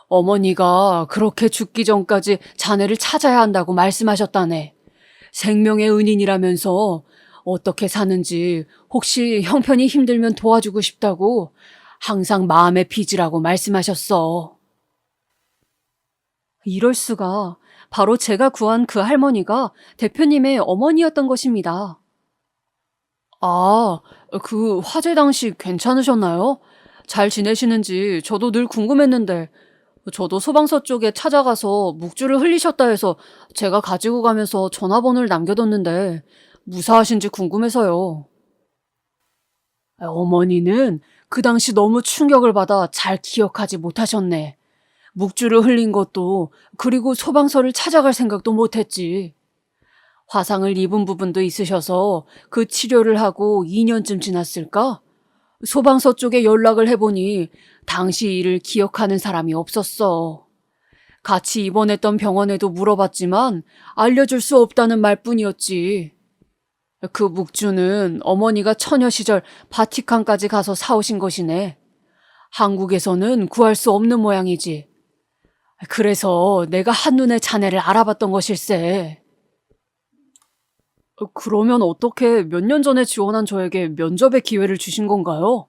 어머니가 그렇게 죽기 전까지 자네를 찾아야 한다고 말씀하셨다네. 생명의 은인이라면서 어떻게 사는지 혹시 형편이 힘들면 도와주고 싶다고 항상 마음에 빚으라고 말씀하셨어. 이럴 수가. 바로 제가 구한 그 할머니가 대표님의 어머니였던 것입니다. 아, 그 화재 당시 괜찮으셨나요? 잘 지내시는지 저도 늘 궁금했는데 저도 소방서 쪽에 찾아가서 묵주를 흘리셨다 해서 제가 가지고 가면서 전화번호를 남겨뒀는데 무사하신지 궁금해서요. 어머니는 그 당시 너무 충격을 받아 잘 기억하지 못하셨네. 묵주를 흘린 것도 그리고 소방서를 찾아갈 생각도 못했지. 화상을 입은 부분도 있으셔서 그 치료를 하고 2년쯤 지났을까? 소방서 쪽에 연락을 해보니 당시 일을 기억하는 사람이 없었어. 같이 입원했던 병원에도 물어봤지만 알려줄 수 없다는 말뿐이었지. 그 묵주는 어머니가 처녀 시절 바티칸까지 가서 사오신 것이네. 한국에서는 구할 수 없는 모양이지. 그래서 내가 한눈에 자네를 알아봤던 것일세. 그러면 어떻게 몇 년 전에 지원한 저에게 면접의 기회를 주신 건가요?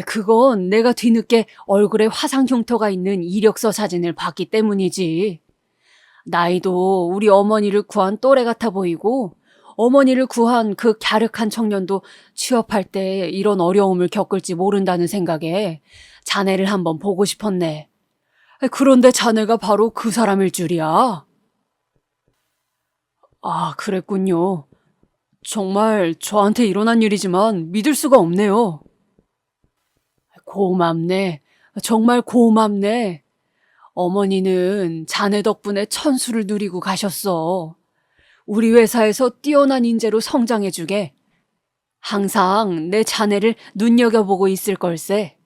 그건 내가 뒤늦게 얼굴에 화상 흉터가 있는 이력서 사진을 봤기 때문이지. 나이도 우리 어머니를 구한 또래 같아 보이고 어머니를 구한 그 갸륵한 청년도 취업할 때 이런 어려움을 겪을지 모른다는 생각에 자네를 한번 보고 싶었네. 그런데 자네가 바로 그 사람일 줄이야. 아, 그랬군요. 정말 저한테 일어난 일이지만 믿을 수가 없네요. 고맙네. 정말 고맙네. 어머니는 자네 덕분에 천수를 누리고 가셨어. 우리 회사에서 뛰어난 인재로 성장해주게. 항상 내 자네를 눈여겨보고 있을 걸세.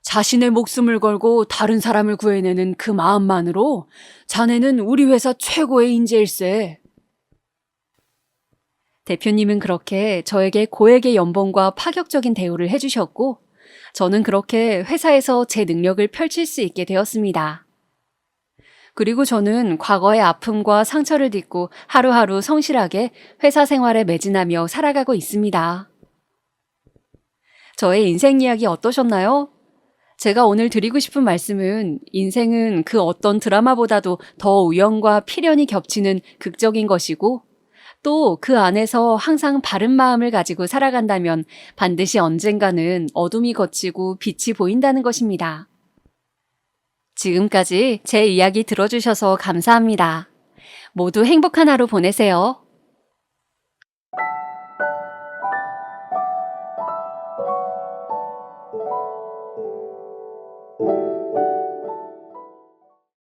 자신의 목숨을 걸고 다른 사람을 구해내는 그 마음만으로 자네는 우리 회사 최고의 인재일세. 대표님은 그렇게 저에게 고액의 연봉과 파격적인 대우를 해주셨고 저는 그렇게 회사에서 제 능력을 펼칠 수 있게 되었습니다. 그리고 저는 과거의 아픔과 상처를 딛고 하루하루 성실하게 회사 생활에 매진하며 살아가고 있습니다. 저의 인생 이야기 어떠셨나요? 제가 오늘 드리고 싶은 말씀은 인생은 그 어떤 드라마보다도 더 우연과 필연이 겹치는 극적인 것이고 또 그 안에서 항상 바른 마음을 가지고 살아간다면 반드시 언젠가는 어둠이 걷히고 빛이 보인다는 것입니다. 지금까지 제 이야기 들어주셔서 감사합니다. 모두 행복한 하루 보내세요.